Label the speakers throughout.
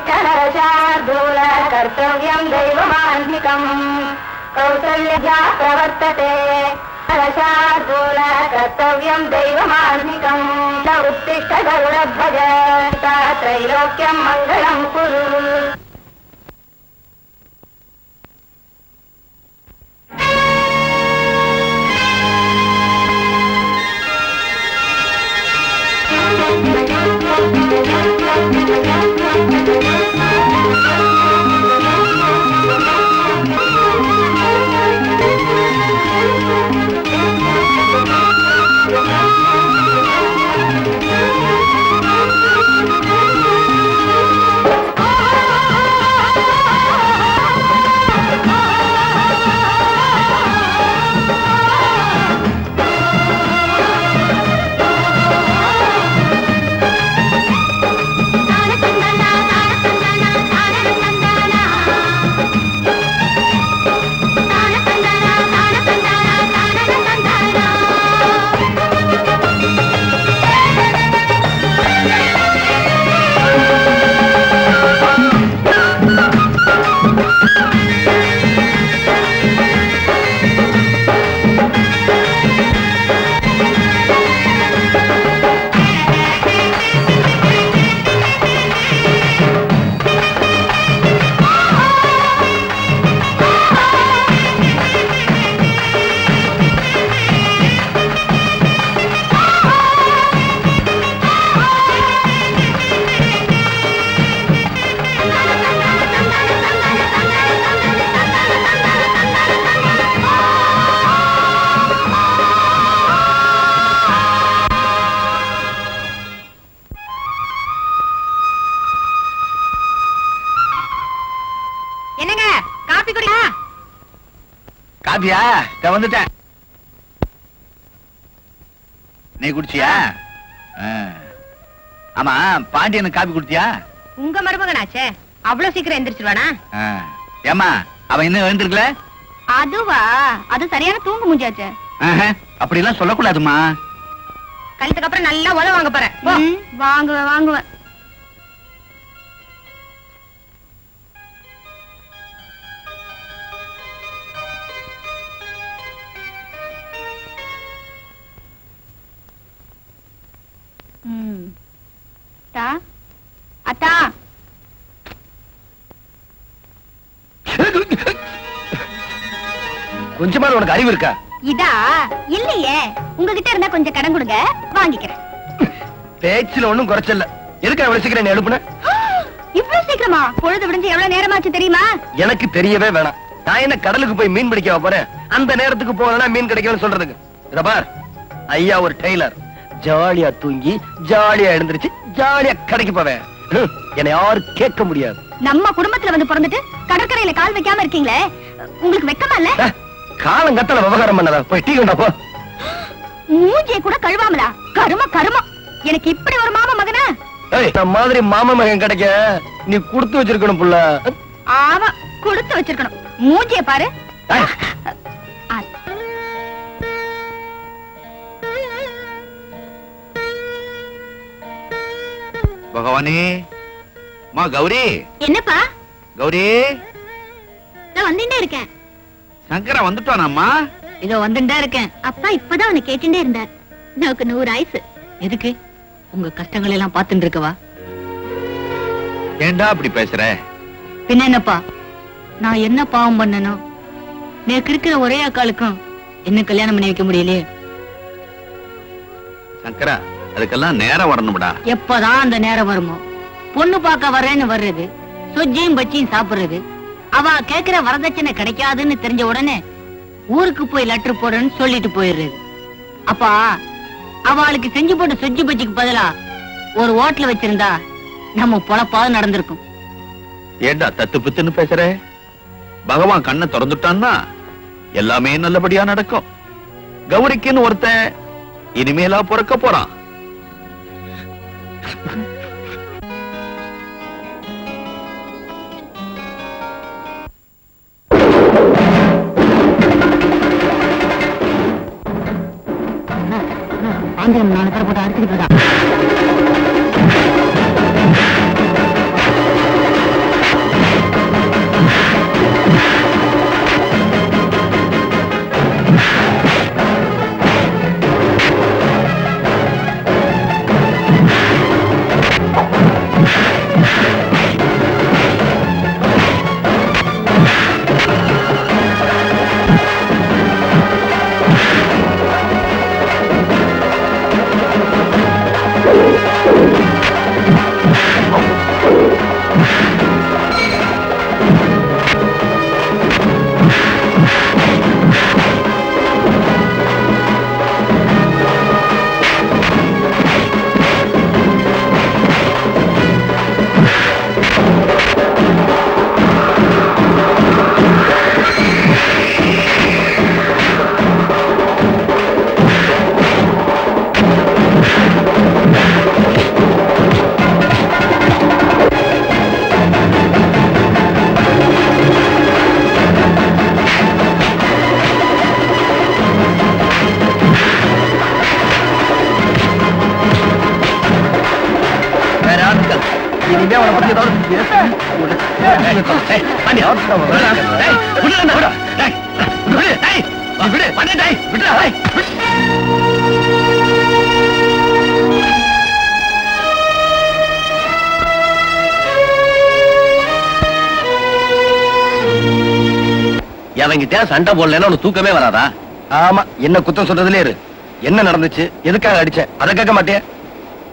Speaker 1: उत्तिष्ठनरशार्दूल कर्तव्यं दैवमान्तिकम् कौसल्यजा प्रवर्तते नरशार्दूल कर्तव्यं दैवमान्तिकम् उत्तिष्ठ गरुडध्वज त्रैलोक्यं मङ्गलं कुरु.
Speaker 2: காபியா வந்துட்டேன். நீ குடிச்சியா? ஆமா, பாண்டியனுக்கு காபி குடுத்தியா?
Speaker 3: உங்க மருமகனாச்சே, அவ்வளவு சீக்கிரம் எந்திரிச்சிருவானா?
Speaker 2: ஏமா, அவன் இன்னும் எழுந்திருக்கல?
Speaker 3: அதுவா, அது சரியான தூங்கு முடிஞ்சாச்சே.
Speaker 2: அப்படி எல்லாம் சொல்லக்கூடாதுமா.
Speaker 3: கழுத்துக்கு அப்புறம் நல்லா உதவ வாங்க போறேன். வாங்குவேன் வாங்குவேன். அத்தா,
Speaker 2: கொஞ்சமா உனக்கு அறிவு இருக்கா?
Speaker 3: இதா இல்லையே, உங்ககிட்ட இருந்தா கொஞ்சம் கடன் கொடுங்க, வாங்கிக்கிறேன்.
Speaker 2: பேச்சுல ஒண்ணும் குறைச்சல. எதுக்கு அவ்வளவு சீக்கிரம் எழுப்புன?
Speaker 3: இவ்வளவு சீக்கிரமா? பொழுது விடிஞ்சு எவ்வளவு நேரமாச்சு தெரியுமா?
Speaker 2: எனக்கு தெரியவே வேணாம். நான் என்ன கடலுக்கு போய் மீன் பிடிக்க போறேன்? அந்த நேரத்துக்கு போனா மீன் கிடைக்கும்னு சொல்றதுக்கு. இத பார், ஐயா ஒரு டெய்லர். ஜாலியா தூங்கி ஜாலியா எழுந்திருச்சு ஜாலியா கடைக்கு போவேன். என்னை யாரும் கேட்க முடியாது.
Speaker 3: நம்ம குடும்பத்துல வந்து பிறந்துட்டு கடற்கரையில கால் வைக்காம இருக்கீங்களே, உங்களுக்கு வெக்கமா இல்ல?
Speaker 2: காலம் கத்தல விவகாரம் பண்ணதா? போய் டீ கொண்டா போ.
Speaker 3: மூஞ்சிய கூட கழுவாமலா? கரும கருமம். எனக்கு இப்படி ஒரு மாமா மகனா?
Speaker 2: இந்த மாதிரி மாமா மகன் கிடைக்க நீ கொடுத்து வச்சிருக்கணும் புள்ள.
Speaker 3: ஆமா, கொடுத்து வச்சிருக்கணும். மூஞ்சிய பாரு.
Speaker 2: பகவானே, மா கௌரி.
Speaker 3: என்னப்பா?
Speaker 2: கௌரி,
Speaker 3: நான் வந்துட்டே இருக்கேன்.
Speaker 2: சங்கரா வந்துட்டானாம்மா?
Speaker 3: இதோ வந்துட்டே இருக்கேன். அப்பா இப்பதான் அவனை கேட்டுட்டே இருந்தார். எனக்கு 100 ஆயுசு. எதுக்கு? உங்க கஷ்டங்கள் எல்லாம் பாத்துட்டு இருக்கவா?
Speaker 2: ஏண்டா அப்படி பேசுற?
Speaker 3: பின்ன என்னப்பா, நான் என்ன பாவம் பண்ணனும்? நேக்கு இருக்கிற ஒரே அக்காளுக்கும் என்ன கல்யாணம் பண்ணி வைக்க முடியலையே.
Speaker 2: சங்கரா, அதுக்கெல்லாம் நேரம் வரணும்டா.
Speaker 3: எப்பதான் அந்த நேரம் வருமோ? பொண்ணு பார்க்க வரேன்னு வர்றது, சொஜ்ஜியும் பச்சியும் சாப்பிடுறது, அவ கேக்குற வரதட்சணை கிடைக்காதுன்னு தெரிஞ்ச உடனே ஊருக்கு போய் லெட்டர் போடுறேன்னு சொல்லிட்டு போயிடுறது. அப்பா, அவளுக்கு செஞ்சு போட்ட சொஜ்ஜி பச்சிக்கு பதிலா ஒரு ஹோட்டல் வச்சிருந்தா நம்ம பொழப்பாவது நடந்திருக்கும்.
Speaker 2: ஏண்டா தத்து பித்துன்னு பேசுற? பகவான் கண்ணை திறந்துட்டான்னா எல்லாமே நல்லபடியா நடக்கும். கௌரிக்குன்னு ஒருத்தன் இனிமேலா பிறக்க போறான்.
Speaker 3: ஆந்திரம் 4 பேர் போட்டு அடிச்சுக்கிட்டு இருக்கா.
Speaker 2: இனிமே அவனை பத்தி ஏதாவது பேச
Speaker 4: அவங்கிட்ட சண்டை போடலன்னா உனக்கு தூக்கமே வராதா?
Speaker 2: ஆமா, என்ன குத்தம் சொல்றதுல இரு. என்ன நடந்துச்சு, எதுக்காக அடிச்ச, அதை கேட்க மாட்டியா?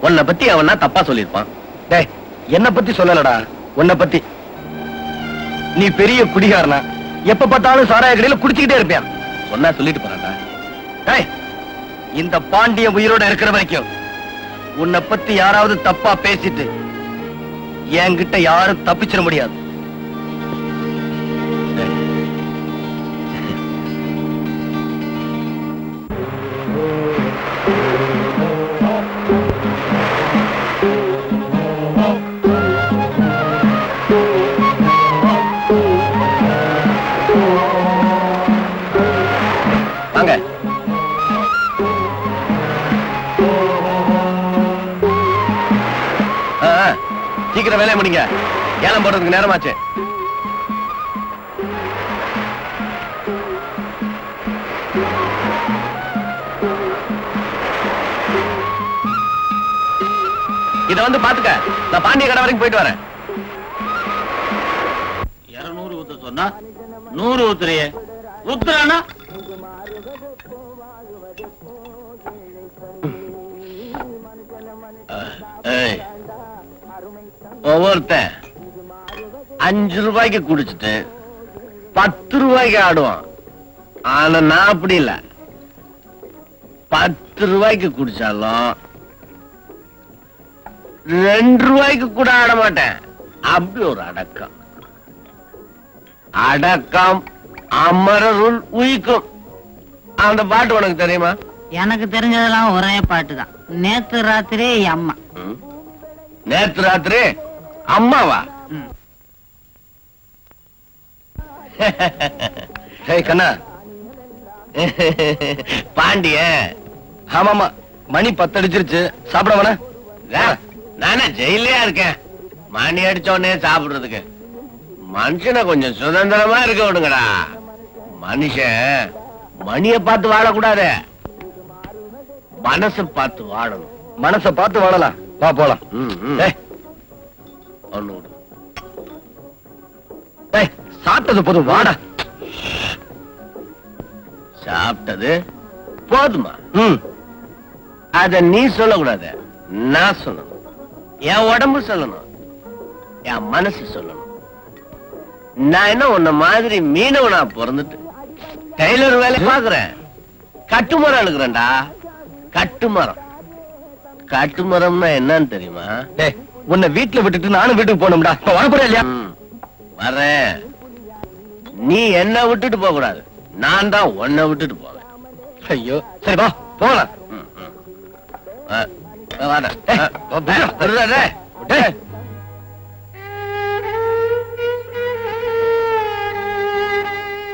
Speaker 4: உன்னை பத்தி அவனா தப்பா சொல்லிருப்பான்.
Speaker 2: டேய், என்ன பத்தி சொல்லலடா, உன்னை பத்தி. நீ பெரிய குடிகாரனா, எப்ப பார்த்தாலும் சாராய கடையில குடிச்சுக்கிட்டே இருப்பியா?
Speaker 4: சொன்னா சொல்லிட்டு போறான்டா.
Speaker 2: டேய், இந்த பாண்டிய உயிரோட இருக்கிற வரைக்கும் உன்னை பத்தி யாராவது தப்பா பேசிட்டு என்கிட்ட யாரும் தப்பிச்சிட முடியாது.
Speaker 4: வாங்க. சீக்கிரம் வேலையை முடிங்க, ஏலம் போடுறதுக்கு நேரமாச்சு. இத வந்து பாத்துக்க, நான் பாண்டிய கடை வரைக்கும் போயிட்டு வரேன். 200 ஊத்த சொன்னா 100 ஊத்துறியே. ஊத்துறானா? ஒவ்வொருத்தன் 5 ரூபாய்க்கு குடிச்சிட்டு 10 ரூபாய்க்கு ஆடுவான். ஆனா நான் அப்படி இல்ல, 10 ரூபாய்க்கு குடிச்சாலும் 2 ரூபாய்க்கு கூட ஆட மாட்டேன். அப்படி ஒரு அடக்கம். அடக்கம் அமரருள் உயிக்கும். அந்த பாட்டு உனக்கு தெரியுமா?
Speaker 3: எனக்கு தெரிஞ்சதெல்லாம் ஒரே பாட்டு தான். நேத்து ராத்திரி அம்மா.
Speaker 4: நேத்து ராத்திரி அம்மாவா?
Speaker 2: டேய் கண்ணா.
Speaker 4: பாண்டிய.
Speaker 2: ஆமாமா, மணி 10 அடிச்சிருச்சு, சாப்பிட வேணா?
Speaker 4: நானே ஜெயிலையா இருக்கேன், மணி அடிச்ச உடனே சாப்பிடுறதுக்கு. மனுஷனை கொஞ்சம் சுதந்திரமா இருக்க விடுங்கடா. மனுஷன் மணிய பார்த்து வாழக்கூடாது, மனசை பார்த்து வாழணும்.
Speaker 2: மனசை பார்த்து வாழலாம், வா போலாம்.
Speaker 4: ஒண்ணு விடு.
Speaker 2: டேய், சாப்பிட்டது போதும், வாடா.
Speaker 4: சாப்பிட்டது போதுமா? அத நீ சொல்லக்கூடாது, நான் சொல்லணும். என் உடம்பு சொல்லணும், என் மனசு சொல்லணும். நான் என்ன உன்ன மாதிரி மீனவனா பிறந்துட்டு டெய்லர் வேலை பாக்குறேன்? கட்டுமரம் எழுக்கிறேன்டா, கட்டுமரம். கட்டுமரம்னா என்னன்னு தெரியுமா?
Speaker 2: டேய், உன்னை வீட்டுல விட்டுட்டு நானும் வீட்டுக்கு போகணும்டா. இப்ப வரப்போற இல்லையா?
Speaker 4: வரேன். நீ என்ன விட்டுட்டு போக கூடாது, நான் தான் உன்னை விட்டுட்டு போவேன்.
Speaker 2: ஐயோ, சரி வா போகலாம்.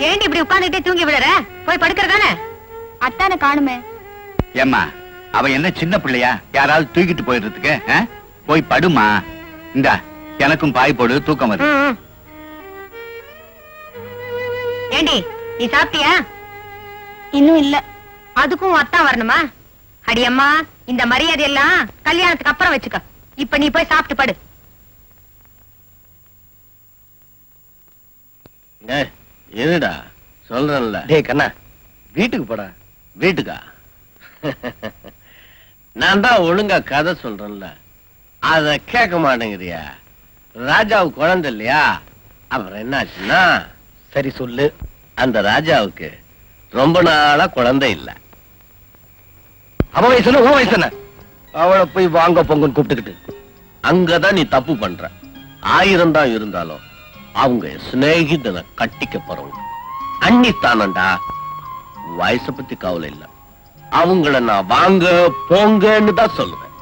Speaker 1: ஏண்டி இப்படி உட்கார்ந்துட்டே தூங்கி விடுற? போய் படுக்கிறதானே? அத்தான காணுமே.
Speaker 5: ஏம்மா, அவ என்ன சின்ன பிள்ளையா, யாராவது தூக்கிட்டு போயிடுறதுக்கு? போய் படுமா. இந்த எனக்கும் பாய் போடு, தூக்கம் வருது.
Speaker 1: ஏண்டி, நீ சாப்பிட்டியா? இன்னும் இல்ல. அதுக்கும் அத்தா வரணுமா? அடியம்மா, இந்த மரியாதை எல்லாம் கல்யாணத்துக்கு அப்புறம் வச்சுக்க. இப்ப நீ போய் சாப்பிட்டு படு.
Speaker 4: இருடா, சொல்றேன்ல.
Speaker 2: டேய் கண்ணா, வீட்டுக்கு போடா.
Speaker 4: வீட்டுக்கா? நான் தான் ஒழுங்கா கதை சொல்றேன்ல, அத கேட்க மாட்டேங்கிறியா? ராஜாவுக்கு குழந்தை இல்லையா? அப்புறம் என்னாச்சுன்னா,
Speaker 2: சரி சொல்லு.
Speaker 4: அந்த ராஜாவுக்கு ரொம்ப நாளா குழந்தை இல்ல.
Speaker 2: அவ வயசு என்ன, உன் வயசு என்ன? அவளை போய் வாங்க பொங்கன்னு கூப்பிட்டுக்கிட்டு.
Speaker 4: அங்கதான் நீ தப்பு பண்ற. 1000 தான் இருந்தாலும் அவங்க சிநேகிதனை கட்டிக்க போறவங்க. அன்னித்தானண்டா. வயசை பத்தி கவலை இல்ல, அவங்கள நான் வாங்க போங்கன்னு தான் சொல்லுவேன்.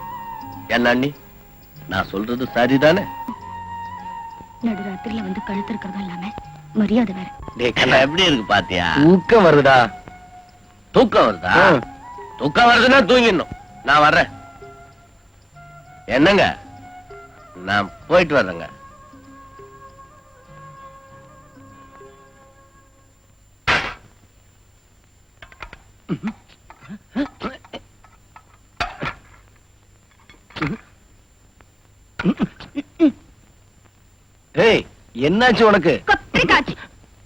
Speaker 4: என்ன அண்ணி, நான் சொல்றது சரிதானே?
Speaker 1: நடுராத்திரில வந்து கழுத்து இருக்கிறதா இல்லாம மரியாதை வேற.
Speaker 2: டேய் கண்ணா,
Speaker 4: எப்படி இருக்கு பாத்தியா?
Speaker 2: தூக்கம் வருதா?
Speaker 4: தூக்கம் வருதா? தூக்கம் வருதுன்னா தூங்கிடணும். நான் வர்றேன். என்னங்க, நான் போயிட்டு வர்றேங்க.
Speaker 2: ஏய், என்னாச்சு உனக்கு?
Speaker 1: கத்திரிக்காச்சு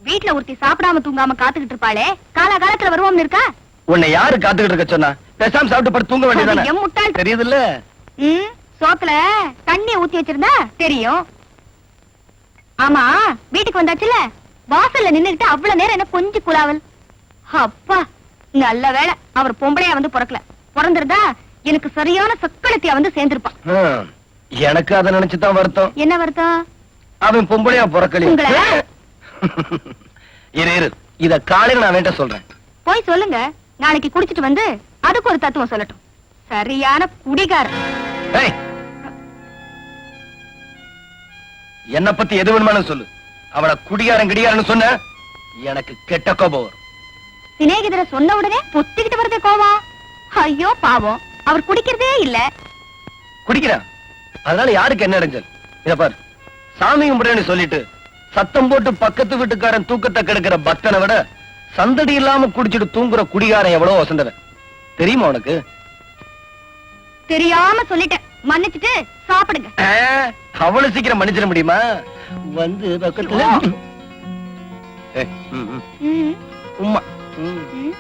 Speaker 1: வீட்டுல ஒருத்தி சாப்பிடாம தூங்காம காத்துக்கிட்டு இருப்பாளே, காலகாலத்துல வருவோம்னு இருக்கா?
Speaker 2: உன்னை யாரு காத்துக்கிட்டு இருக்க சொன்னா? பேசாம சாப்பிட்டு படுத்து தூங்க
Speaker 1: அது
Speaker 2: வேண்டியதானே?
Speaker 1: என் முட்டாள்.
Speaker 2: தெரியுதுல்ல?
Speaker 1: சோத்துல தண்ணி ஊத்தி வச்சிருந்தா தெரியும். ஆமா, வீட்டுக்கு வந்தாச்சுல, வாசல்ல நின்னுகிட்டு அவ்வளவு நேரம் என்ன கொஞ்சம் குலாவல். அப்பா, நல்ல வேளை அவர் பொம்பளையா வந்து பிறக்கல. பிறந்திருந்தா எனக்கு சரியான சக்களத்தியா வந்து சேர்ந்திருப்பான்.
Speaker 2: எனக்கு அதை நினைச்சுதான் வருத்தம்.
Speaker 1: என்ன வருத்தம்?
Speaker 2: அவன் பொம்பளையா பிறக்கல.
Speaker 1: உங்களை?
Speaker 2: இரு, இத காலையில நான் வேண்ட சொல்றேன்.
Speaker 1: போய் சொல்லுங்க, நாளைக்கு குடிச்சிட்டு வந்து அதுக்கு ஒரு தத்துவம் சொல்லட்டும். சரியான குடிகாரன்.
Speaker 2: ஏய், என்ன பத்தி எது வேணுமானு சொல்லு. அவளை குடிகாரன் கிடிகாரன்னு சொன்ன எனக்கு கெட்ட கோபம் வரும்.
Speaker 1: சிநேகிதரை சொன்ன உடனே பொத்திக்கிட்டு வரதே கோவம். ஐயோ பாவம், அவர் குடிக்கிறதே இல்ல.
Speaker 2: குடிக்கிறான், அதனால யாருக்கு என்ன இடைஞ்சல்? இத பாரு, சாமி கும்பிடுறேன்னு சொல்லிட்டு சத்தம் போட்டு பக்கத்து வீட்டுக்காரன் தூக்கத்தை கெடுக்கிற பக்தனை விட சந்தடி இல்லாம குடிச்சிட்டு தூங்குற குடிகாரன் எவ்வளவு வசந்தவன் தெரியுமா உனக்கு?
Speaker 1: தெரியாம சொல்லிட்டேன், மன்னிச்சுட்டு சாப்பிடுங்க.
Speaker 2: அவ்வளவு சீக்கிரம் மன்னிச்சிட முடியுமா? வந்து பக்கத்துல ஏய்,
Speaker 1: ம்,
Speaker 2: உம்மா.
Speaker 1: ம்.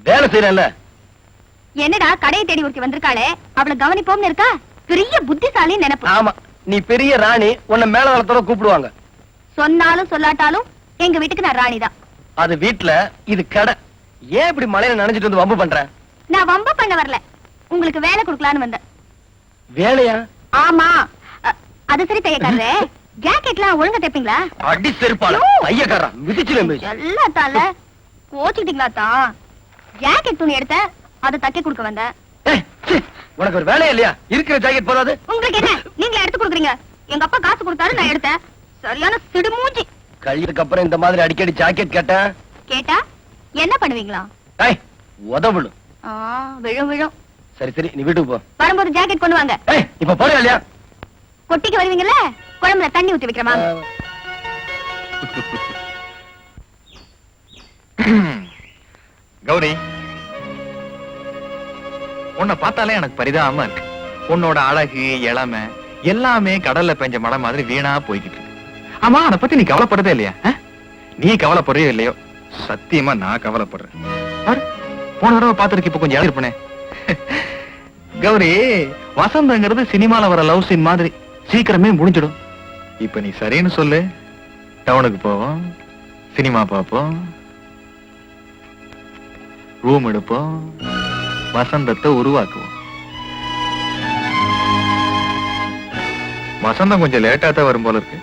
Speaker 2: வேலை செய்யறேன்ல.
Speaker 1: என்னடா கடையை தேடி ஒருத்தி வந்திருக்காளே, அவளை கவனிப்போம்னு இருக்கா? பெரிய புத்திசாலி நினைப்பு.
Speaker 2: ஆமா, நீ பெரிய ராணி, உன்னை மேல வளர்த்தோட கூப்பிடுவாங்க.
Speaker 1: சொன்னாலும் சொல்லாட்டாலும் எங்க வீட்டுக்கு நான் ராணிதான்.
Speaker 2: அது வீட்டுல, இது கடை. ஏன் இப்படி மழையில நனைஞ்சிட்டு வந்து வம்பு பண்ற?
Speaker 1: நான் வம்ப பண்ண வரல, உங்களுக்கு வேலை கொடுக்கலான்னு வந்தேன்.
Speaker 2: வேலையா?
Speaker 1: ஆமா. அது சரி தையக்காரரே, ஜாக்கெட்லாம் ஒழுங்கா தைப்பீங்களா?
Speaker 2: அடி செருப்பால ஐயக்காரா மிதிச்சுல
Speaker 1: எல்லாத்தால கோச்சுக்கிட்டீங்களா தான்? ஜாக்கெட் துணி எடுத்த, அதை தைக்க கொடுக்க வந்தேன்.
Speaker 2: உனக்கு ஒரு வேலையா இல்லையா? இருக்கிற ஜாக்கெட் போதாது?
Speaker 1: உங்களுக்கு என்ன, நீங்களே எடுத்து கொடுக்குறீங்க. எங்க அப்பா காசு கொடுத்தாரு, நான் எடுத்தேன். சரியான சிடுமூஞ்சி.
Speaker 2: கல்யாணத்துக்கு அப்புறம் இந்த மாதிரி அடிக்கடி ஜாக்கெட் கேட்டேன்.
Speaker 1: கேட்டா என்ன பண்ணுவீங்களா?
Speaker 2: ஏய், உதவுளு.
Speaker 1: விழும் விழும்.
Speaker 2: சரி சரி, நீ வீட்டுக்கு போ.
Speaker 1: வரும்போது ஜாக்கெட் கொண்டு வாங்க.
Speaker 2: ஏய், இப்ப போறியா இல்லையா?
Speaker 1: கொட்டிக்கு வருவீங்கல்ல, குழம்புல தண்ணி ஊத்தி வைக்கிறமா?
Speaker 5: கௌரி, உன்னை பார்த்தாலே எனக்கு பரிதாபமா இருக்கு. உன்னோட அழகு, இளமை எல்லாமே கடல்ல பெஞ்ச மழை மாதிரி வீணா போய்கிட்டு இருக்கு. ஆமா, அதை பத்தி நீ கவலைப்படுறதே இல்லையா? நீ கவலைப்படுறியோ இல்லையோ, சத்தியமா நான் கவலைப்படுறேன். பாரு, போன தடவை பார்த்திருக்கு, இப்ப கொஞ்சம் இருப்பனே. கௌரி, வசந்தங்கிறது சினிமால வர லவ் சீன் மாதிரி சீக்கிரமே முடிஞ்சிடும். இப்ப நீ சரின்னு சொல்லு, டவுனுக்கு போவோம், சினிமா பார்ப்போம், ரூம் எடுப்போம், வசந்தத்தை உருவாக்குவோம். வசந்தம் கொஞ்சம் லேட்டா தான் வரும் போல இருக்கு.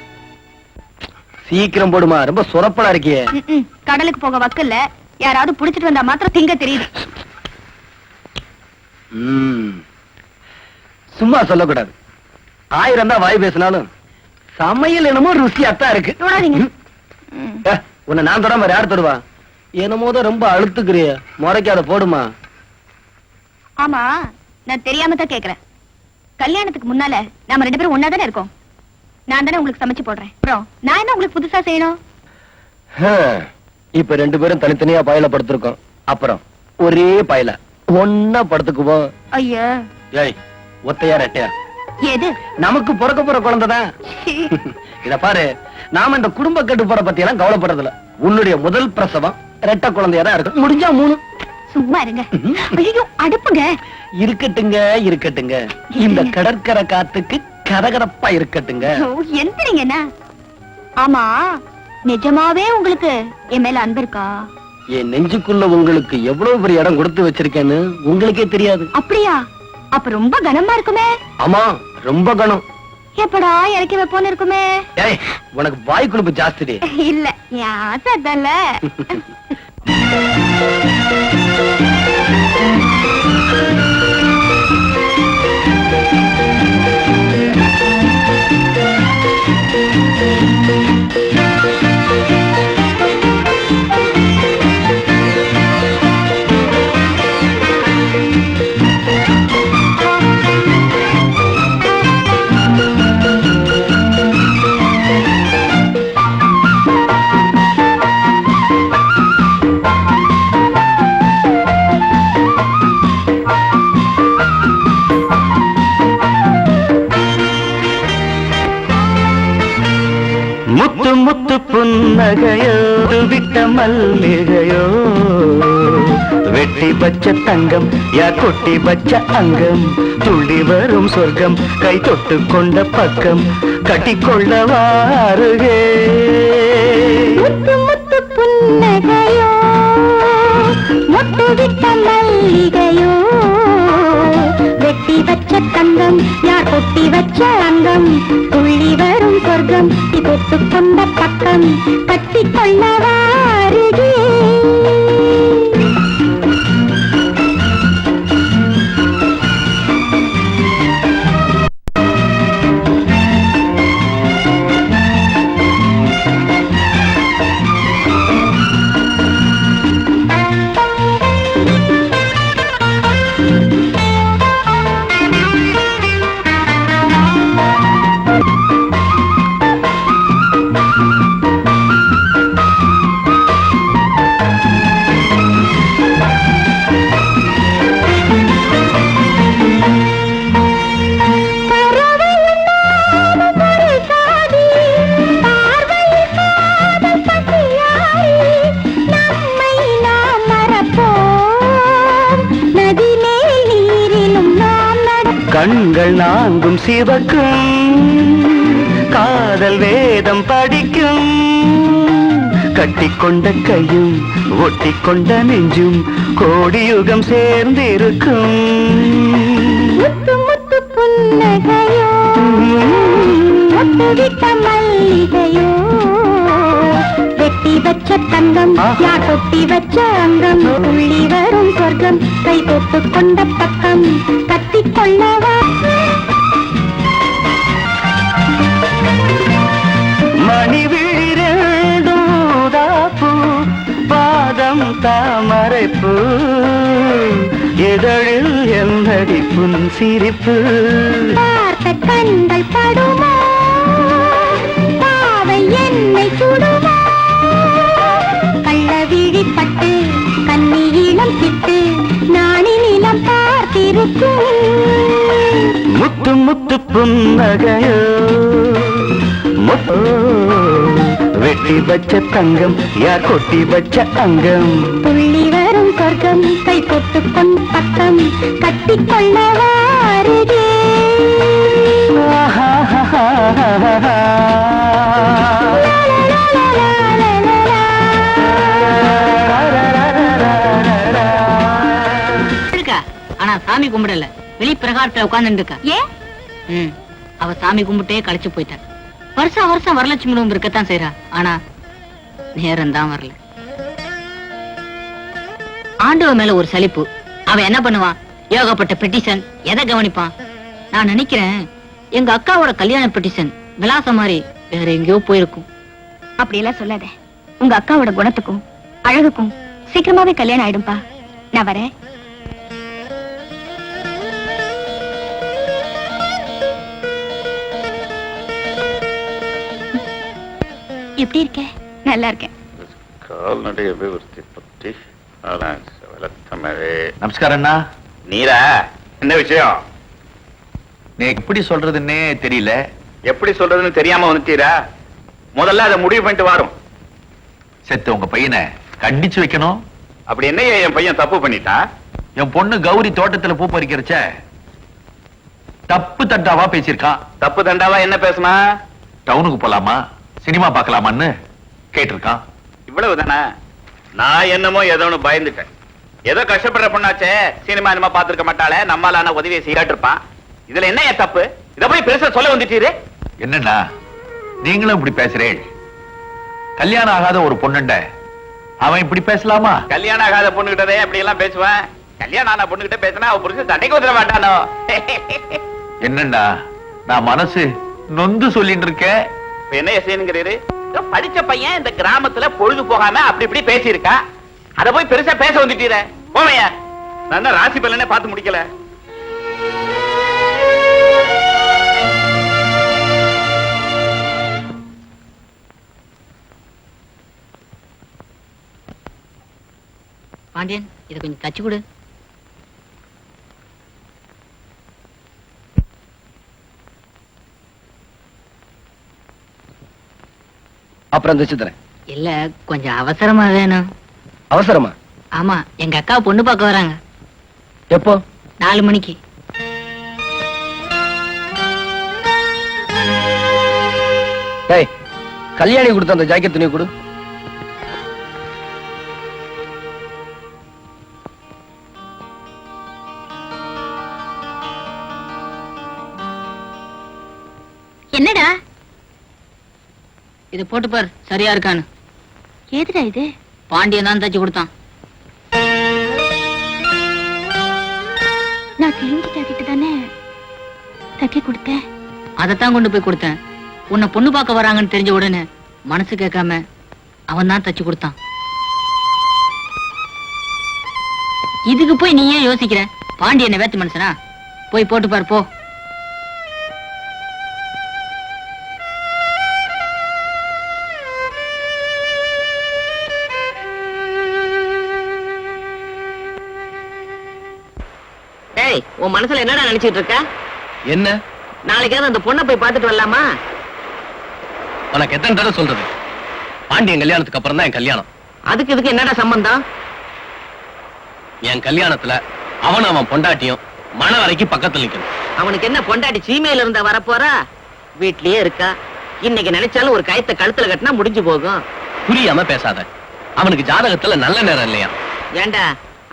Speaker 2: சீக்கிரம் போடுமா, ரொம்ப சொரப்பலா இருக்கியே.
Speaker 1: கடலுக்கு போக வக்கல்ல, யாராவது புடிச்சிட்டு வந்தா மாத்திரம் திங்க தெரியுது.
Speaker 2: சும்மா சொல்லக்கூடாது. 1000 தான் வாய் பேசினாலும் சமையல் என்னமோ ருசியாத்தான் இருக்கு.
Speaker 1: தொடாதீங்க.
Speaker 2: உன்னை நான் தொடாம யார் தொடுவா? என்னமோதான் ரொம்ப அழுத்துக்கிறிய, முறைக்காத போடுமா.
Speaker 1: ஆமா, நான் தெரியாம தான் கேக்குறேன். கல்யாணத்துக்கு முன்னால நாம 2 பேரும் ஒன்னா தானே இருக்கோம். நான் தானே உங்களுக்கு சமைச்சு போடுறேன். அப்புறம் நான் என்ன உங்களுக்கு புதுசா செய்யணும்?
Speaker 2: இப்ப 2 பேரும் தனித்தனியா பாயில படுத்திருக்கோம். அப்புறம் ஒரே பாயில ஒன்னா படுத்துக்குவோம்.
Speaker 1: ஐயா,
Speaker 2: ஏய், ஒத்தையா ரெட்டையா?
Speaker 1: எது?
Speaker 2: நமக்கு பிறக்க போற குழந்தைதான். இத பாரு, நாம இந்த குடும்ப கட்டுப்பாட பத்தி எல்லாம் கவலைப்படுறதில்ல. உன்னுடைய முதல் பிரசவம் ரெட்டை குழந்தையா தான் இருக்கு. முடிஞ்சா 3.
Speaker 1: சும்மா இருங்க. ஐயோ, அடுப்புங்க.
Speaker 2: இருக்கட்டுங்க இருக்கட்டுங்க, இந்த கடற்கரை காத்துக்கு கரகரப்பா இருக்கட்டுங்க.
Speaker 1: எந்திரிங்க. என்ன? ஆமா, நிஜமாவே உங்களுக்கு என் மேல அன்பு இருக்கா?
Speaker 2: என் நெஞ்சுக்குள்ள உங்களுக்கு எவ்வளவு பெரிய இடம் கொடுத்து வச்சிருக்கேன்னு உங்களுக்கே தெரியாது.
Speaker 1: அப்படியா? அப்ப ரொம்ப கனமா இருக்குமே.
Speaker 2: ஆமா, ரொம்ப கனம்.
Speaker 1: எப்படா இறக்கி வைப்போன்னு இருக்குமே.
Speaker 2: ஏய் உனக்கு வாய் குழுப்பு ஜாஸ்திடி.
Speaker 1: இல்ல என் ஆசை அதான்ல.
Speaker 6: முத்து முத்து புன்னகையோ விட்ட மல்லிகையோ வெட்டி பச்ச தங்கம் யா கொட்டி பச்ச அங்கம் துள்ளி வரும் சொர்க்கம் கை தொட்டு கொண்ட பக்கம் கட்டிக்கொள்ள வாருகே.
Speaker 1: முத்து முத்து புன்னகையோ முட்டு விட்ட மல்லிகையோ வெட்டி வச்ச தங்கம் யார் கொட்டி வச்ச அங்கம் துள்ளி வரும் சொர்க்கம் தொட்டு கொண்ட பக்கம் கட்டிக்கொள்ள வாருகே.
Speaker 6: கண்கள் நான்கும் சிவக்கும் காதல் வேதம் படிக்கும் கட்டிக்கொண்ட கையும் ஒட்டிக்கொண்ட நெஞ்சும் கோடியுகம் சேர்ந்திருக்கும்.
Speaker 1: முத்து முத்து புன்னகையோ முட்டு விட்ட மல்லிகையோ வெட்டி வச்ச தங்கம் யார் கொட்டி வச்ச அங்கம் துள்ளி வரும் சொர்க்கம் கை தொட்டு கொண்ட பக்கம் கட்டிக்கொள்ளவா.
Speaker 6: மணி விழிரூதாப்பு பாதம் தாமரைப்பு இதழில் என்னடி புன் சிரிப்பு
Speaker 1: பார்த்த கண்கள் படுமா பாவை என்னை சுடுமா கள்ள விழிப்பட்டு கண்ணீளம் கிட்டு நாணி நிலம் பார்த்திருக்கும்.
Speaker 6: முத்து முத்து புன்னகையோ முத்து வெட்டி வச்ச தங்கம் யார் கொட்டி வச்ச அங்கம்
Speaker 1: துள்ளி வரும் சொர்க்கம் கை கொட்டு கொண்ட பக்கம் கட்டிக்கொள்ள வாருகே.
Speaker 3: ஆனா சாமி கும்பிடல வெளி பிரகாரத்துல உட்கார்ந்து இருக்கா.
Speaker 1: ஏன்
Speaker 3: அவ சாமி கும்பிட்டே கழிச்சு போயிட்டா. வருஷம் வருஷம் வரலட்சுமி நோம்பு இருக்கத்தான் செய்யறா. ஆனா நேரம் தான் வரல. ஆண்டவ மேல ஒரு சலிப்பு. அவன் என்ன பண்ணுவான்? ஏகப்பட்ட பெட்டிஷன் எதை கவனிப்பான்? நான் நினைக்கிறேன் எங்க அக்காவோட கல்யாண பெட்டிஷன் விலாசம் மாதிரி வேற எங்கேயோ போயிருக்கும்.
Speaker 1: அப்படியெல்லாம் சொல்லாத. உங்க அக்காவோட குணத்துக்கும் அழகுக்கும் சீக்கிரமாவே கல்யாணம் ஆயிடும்பா. நான் வரேன். எப்படி இருக்க? நல்லா இருக்கேன்.
Speaker 7: கால்நடை அபிவிருத்தி பற்றி
Speaker 5: நமஸ்காரம் அண்ணா.
Speaker 7: நீரா, என்ன விஷயம்?
Speaker 5: நீ எப்படி சொல்றதுன்னே தெரியல.
Speaker 7: எப்படி சொல்றதுன்னு தெரியாம வந்துட்டீரா? முதல்ல அதை முடிவு பண்ணிட்டு வரும்.
Speaker 5: செத்து உங்க பையனை கண்டிச்சு வைக்கணும்.
Speaker 7: அப்படி என்ன என் பையன் தப்பு பண்ணிட்டா?
Speaker 5: என் பொண்ணு கௌரி தோட்டத்துல பூ பறிக்கிறச்ச தப்பு தண்டாவா பேசியிருக்கான்.
Speaker 7: தப்பு தண்டாவா என்ன பேசுனா?
Speaker 5: டவுனுக்கு போலாமா சினிமா பார்க்கலாமான்னு கேட்டிருக்கான்.
Speaker 7: இவ்வளவுதானே? நான் என்னமோ ஏதோ ஒண்ணு பயந்துட்டேன். ஏதோ கஷ்டப்படுற பொண்ணாச்சே, சினிமா என்னமா பாத்துருக்க மாட்டாளே, நம்மளான உதவியை செய்யாட்டிருப்பான். இதுல என்ன தப்பு? இத போய் பெருசா சொல்ல வந்துட்டீரு.
Speaker 5: என்னண்ணா நீங்களும் இப்படி பேசுறேன்? கல்யாணம் ஆகாத ஒரு பொண்ணுண்ட அவன் இப்படி பேசலாமா?
Speaker 7: கல்யாணம் ஆகாத பொண்ணுகிட்டதே அப்படி எல்லாம் பேசுவேன். கல்யாணம் ஆன பொண்ணுகிட்ட பேசினா அவ புருஷன் சண்டைக்கு வந்துட மாட்டானோ?
Speaker 5: என்னண்ணா நான் மனசு நொந்து சொல்லிட்டு இருக்கேன்.
Speaker 7: இப்ப என்ன செய்யணுங்கிறீரு? படிச்ச பையன் இந்த கிராமத்துல பொழுது போகாம அப்படி இப்படி பேசியிருக்கா. அத போய் பெருசா பேச வந்துட்டீர. போமையா, நான் ராசி பலனே பார்த்து முடிக்கல.
Speaker 3: பாண்டியன், இதை கொஞ்சம் தச்சு கொடு.
Speaker 2: அப்புறம் தச்சு தரேன்.
Speaker 3: இல்ல, கொஞ்சம் அவசரமா வேணும்.
Speaker 2: அவசரமா?
Speaker 3: ஆமா, எங்க அக்கா பொண்ணு பார்க்க வராங்க.
Speaker 2: எப்போ?
Speaker 3: 4 மணிக்கு.
Speaker 2: டேய், கல்யாணி கொடுத்த அந்த ஜாக்கெட் துணி கொடு.
Speaker 1: என்னடா
Speaker 3: இதை போட்டு பார், சரியா இருக்கான்னு.
Speaker 1: ஏதுடா இது?
Speaker 3: பாண்டியன் தான் தச்சு கொடுத்தான்.
Speaker 1: நான் கிழிஞ்சு ஜாக்கெட்டு தானே தைக்க கொடுத்தேன்.
Speaker 3: அதைத்தான் கொண்டு போய் கொடுத்தேன். உன்னை பொண்ணு பார்க்க வராங்கன்னு தெரிஞ்ச உடனே மனசு கேட்காம அவன் தான் தச்சு கொடுத்தான். இதுக்கு போய் நீ ஏன் யோசிக்கிற? பாண்டியனை வேத்து மனுஷனா? போய் போட்டு பாரு, போ. ஏய், உன் மனசுல என்னடா நினைச்சிட்டு இருக்க?
Speaker 2: என்ன?
Speaker 3: நாளைக்காவது அந்த பொண்ணை போய் பார்த்துட்டு வரலாமா?
Speaker 2: உனக்கு எத்தனை தடவை சொல்றது? பாண்டியன் கல்யாணத்துக்கு அப்புறம் தான் என் கல்யாணம்.
Speaker 3: அதுக்கு இதுக்கு என்னடா சம்பந்தம்?
Speaker 2: என் கல்யாணத்துல அவன் பொண்டாட்டியும் மன வரைக்கும் பக்கத்துல நிக்கணும்.
Speaker 3: அவனுக்கு என்ன பொண்டாட்டி சீமையில இருந்தா வரப்போறா? வீட்லயே இருக்கா. இன்னைக்கு நினைச்சாலும் ஒரு கயத்தை கழுத்துல கட்டினா முடிஞ்சு போகும்.
Speaker 2: புரியாம பேசாத. அவனுக்கு ஜாதகத்துல நல்ல நேரம் இல்லையா?
Speaker 3: ஏண்டா,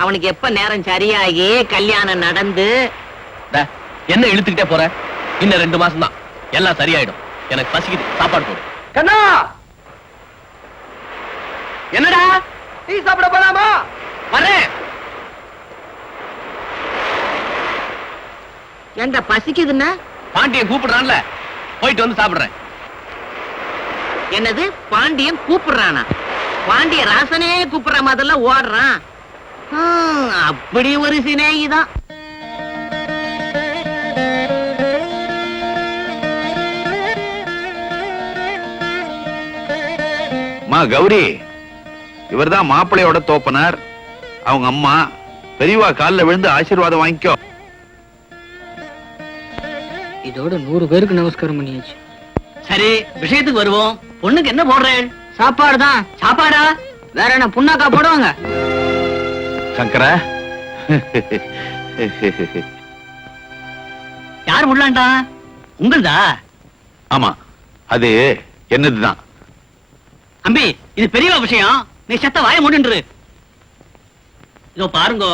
Speaker 3: அவனுக்கு எப்ப நேரம் சரியாகி கல்யாணம் நடந்து
Speaker 2: என்ன இழுத்துக்கிட்டே போற? இன்னும் 2 மாசம் தான், எல்லாம் சரியாயிடும். எனக்கு பசிக்குது, சாப்பாடு போடு. கண்ணா, என்னடா டீ சாப்பிட போலாமா? வரேன்.
Speaker 3: ஏண்டா பசிக்குதுன்னா?
Speaker 2: பாண்டியன் கூப்பிடுறான்ல, போயிட்டு வந்து சாப்பிடுறேன்.
Speaker 3: என்னது, பாண்டியன் கூப்பிடுறானா? பாண்டிய ராசனே கூப்பிடுற மாதிரிலாம் ஓடுறான். அப்படி ஒரு சிநேகிதான்.
Speaker 5: கௌரி, இவர்தான் மாப்பிள்ளையோட தோப்பனார். அவங்க அம்மா பெரியவா காலில் விழுந்து ஆசீர்வாதம் வாங்கிக்கோ.
Speaker 3: இதோட 100 பேருக்கு நமஸ்காரம் பண்ணியாச்சு. சரி, விஷயத்துக்கு வருவோம். பொண்ணுக்கு என்ன போடுறேன்? சாப்பாடு தான். சாப்பாடா? வேற என்ன புண்ணாக்கா போடுவாங்க?
Speaker 5: சங்கரா,
Speaker 3: யார் முடலான்டா? உங்களுதா?
Speaker 5: ஆமா, அது என்னதுதான்.
Speaker 3: அம்பி, இது பெரிய விஷயம். நீ செத்த வாய மூடுன்று. இதோ பாருங்க,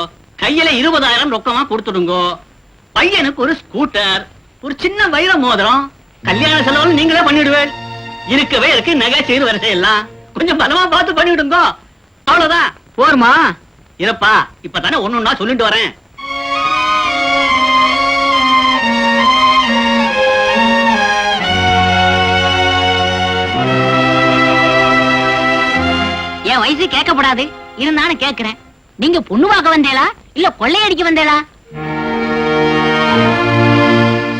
Speaker 3: கையில 20,000 ரொக்கமா கொடுத்துடுங்கோ. பையனுக்கு ஒரு ஸ்கூட்டர், ஒரு சின்ன வைர மோதிரம். கல்யாண செலவு நீங்களே பண்ணிடுவேன். இருக்கவே இருக்கு நகை செய்து வரிசை எல்லாம். கொஞ்சம் பலமா பார்த்து பண்ணிவிடுங்க. அவ்வளவுதான். போருமா? இருப்பா, இப்பதானே ஒண்ணுன்னா சொல்லிட்டு வரேன். என் வயசு கேட்கப்படாது, இருந்தாலும் கேட்கிறேன். நீங்க பொண்ணு பார்க்க வந்தேளா இல்ல கொள்ளையடிக்க வந்தேளா?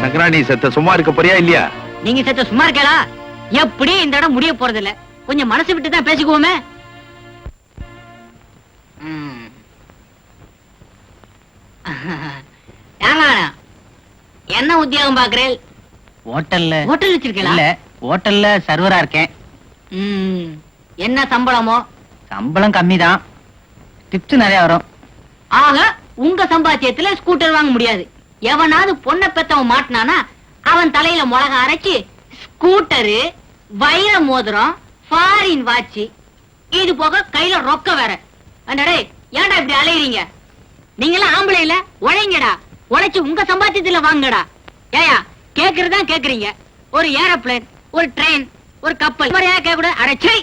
Speaker 5: சங்கரா, நீ செத்த சும்மா இருக்க போறியா இல்லையா?
Speaker 3: நீங்க செத்த சும்மா இருக்கலா? எப்படி இந்த இடம் முடிய போறது இல்ல. கொஞ்சம் மனசு விட்டு தான் பேசிக்குவோமே. என்ன உத்தியோகம் பாக்குறேன்?
Speaker 6: ஹோட்டல்ல
Speaker 3: ஹோட்டல் வச்சிருக்கீங்களா?
Speaker 6: ஹோட்டல்ல சர்வரா இருக்கேன்.
Speaker 3: என்ன சம்பளமோ?
Speaker 6: சம்பளம் கம்மிதான், டிப்ஸ் நிறைய வரும்.
Speaker 3: ஆக உங்க சம்பாத்தியத்துல ஸ்கூட்டர் வாங்க முடியாது. எவனாவது பொண்ணை பெத்தவன் மாட்டினானா அவன் தலையில மிளகா அரைச்சு ஸ்கூட்டரு, வைர மோதிரம், ஃபாரின் வாட்சி, இது போக கையில ரொக்க வேற. அண்ணடே, ஏன்டா இப்படி அலையறீங்க? நீங்களாம் ஆம்பளை இல்ல, உழைங்கடா. உழைச்சு உங்க சம்பாத்தியத்துல வாங்கடா. ஏயா, கேக்குறதா கேக்குறீங்க. ஒரு ஏரோப்ளேன், ஒரு ட்ரெயின், ஒரு கப்பல் கேட்க கூட அரைச்சை.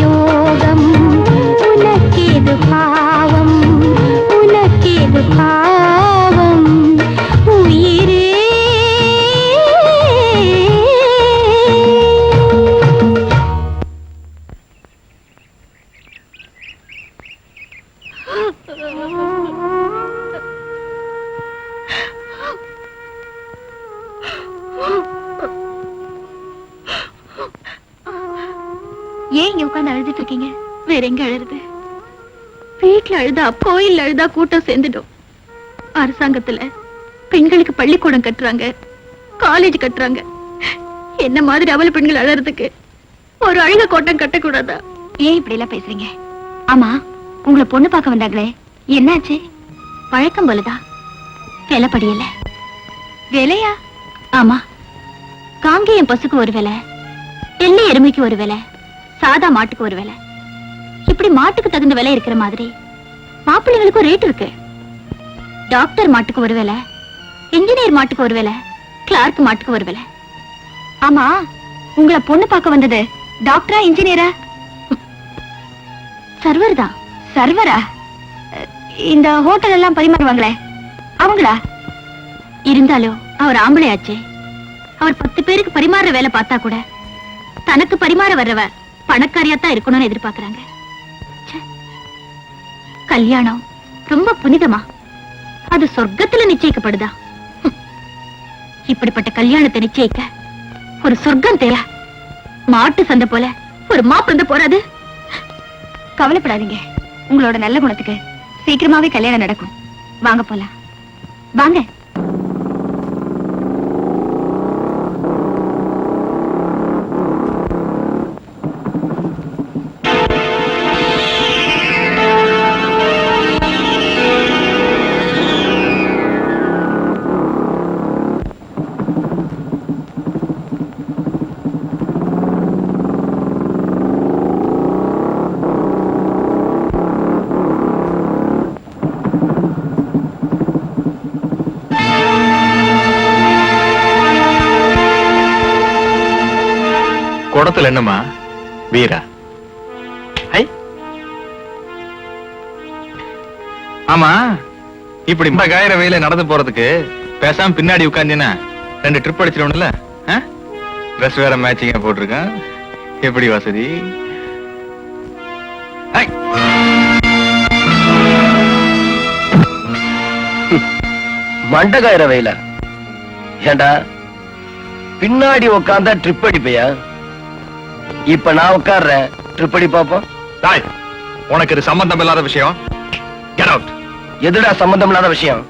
Speaker 1: யோகம் உனக்கேது பாவம் உனக்கு ஏன் இங்க உட்கார்ந்து அழுதுட்டு இருக்கீங்க? வேற எங்க அழுறது? வீட்டுல அழுதா கோயில் அழுதா கூட்டம் சேர்ந்துடும். அரசாங்கத்துல பெண்களுக்கு பள்ளிக்கூடம் கட்டுறாங்க, காலேஜ் கட்டுறாங்க. என்ன மாதிரி அவல பெண்கள் அழறதுக்கு ஒரு அழுக கோட்டம் கட்டக்கூடாதா? ஏன் இப்படி எல்லாம் பேசுறீங்க? ஆமா, உங்களை பொண்ணு பார்க்க வந்தாங்களே, என்னாச்சு? பழக்கம் போலதான், விலை படியல. விலையா? ஆமா, காங்கேயம் பசுக்கு ஒரு விலை, எள்ளி எருமைக்கு ஒரு விலை, சாதா மாட்டுக்கு ஒரு விலை. இப்படி மாட்டுக்கு தகுந்த விலை இருக்கிற மாதிரி மாப்பிள்ளைகளுக்கும் ரேட் இருக்கு. டாக்டர் மாட்டுக்கு ஒரு விலை, இன்ஜினியர் மாட்டுக்கு ஒரு விலை, கிளார்க் மாட்டுக்கு ஒரு விலை. ஆமா, உங்களை பொண்ணு பார்க்க வந்தது டாக்டரா இன்ஜினியரா? சர்வர் தான். சர்வரா? இந்த ஹோட்டல் எல்லாம் பரிமாறுவாங்களே அவங்களா? இருந்தாலும் அவர் ஆம்பளையாச்சே. அவர் 10 பேருக்கு பரிமாற வேலை பார்த்தா கூட தனக்கு பரிமாற வர்றவ பணக்காரியாத்தான் இருக்கணும்னு எதிர்பார்க்கறாங்க. கல்யாணம் ரொம்ப புனிதமா, அது சொர்க்கத்துல நிச்சயிக்கப்படுதா? இப்படிப்பட்ட கல்யாணத்தை நிச்சயிக்க ஒரு சொர்க்கம் தேவை. மாட்டு சந்தை போல ஒரு மாப்பிள்ளை போறாது. கவலைப்படாதீங்க, உங்களோட நல்ல குணத்துக்கு சீக்கிரமாவே கல்யாணம் நடக்கும். வாங்க போலாம், வாங்க.
Speaker 5: குடத்துல என்னம்மா? வீரா. ஆமா, இப்படி காயிற வெயில நடந்து போறதுக்கு பேசாம பின்னாடி உட்கார்ந்தீங்கன்னா 2 ட்ரிப் அடிச்சிடணும்ல. ட்ரெஸ் வேற மேட்சிங்கா போட்டிருக்கேன். எப்படி வசதி?
Speaker 2: மண்டகாயிர வெயில ஏண்டா பின்னாடி உட்கார்ந்தா ட்ரிப் அடிப்பையா? இப்ப நான் உட்கார்றேன், ட்ரிப் அடி பாப்போம்.
Speaker 5: டாய், உனக்கு இது சம்பந்தம் இல்லாத விஷயம். Get out.
Speaker 2: எதுடா சம்பந்தம் இல்லாத விஷயம்?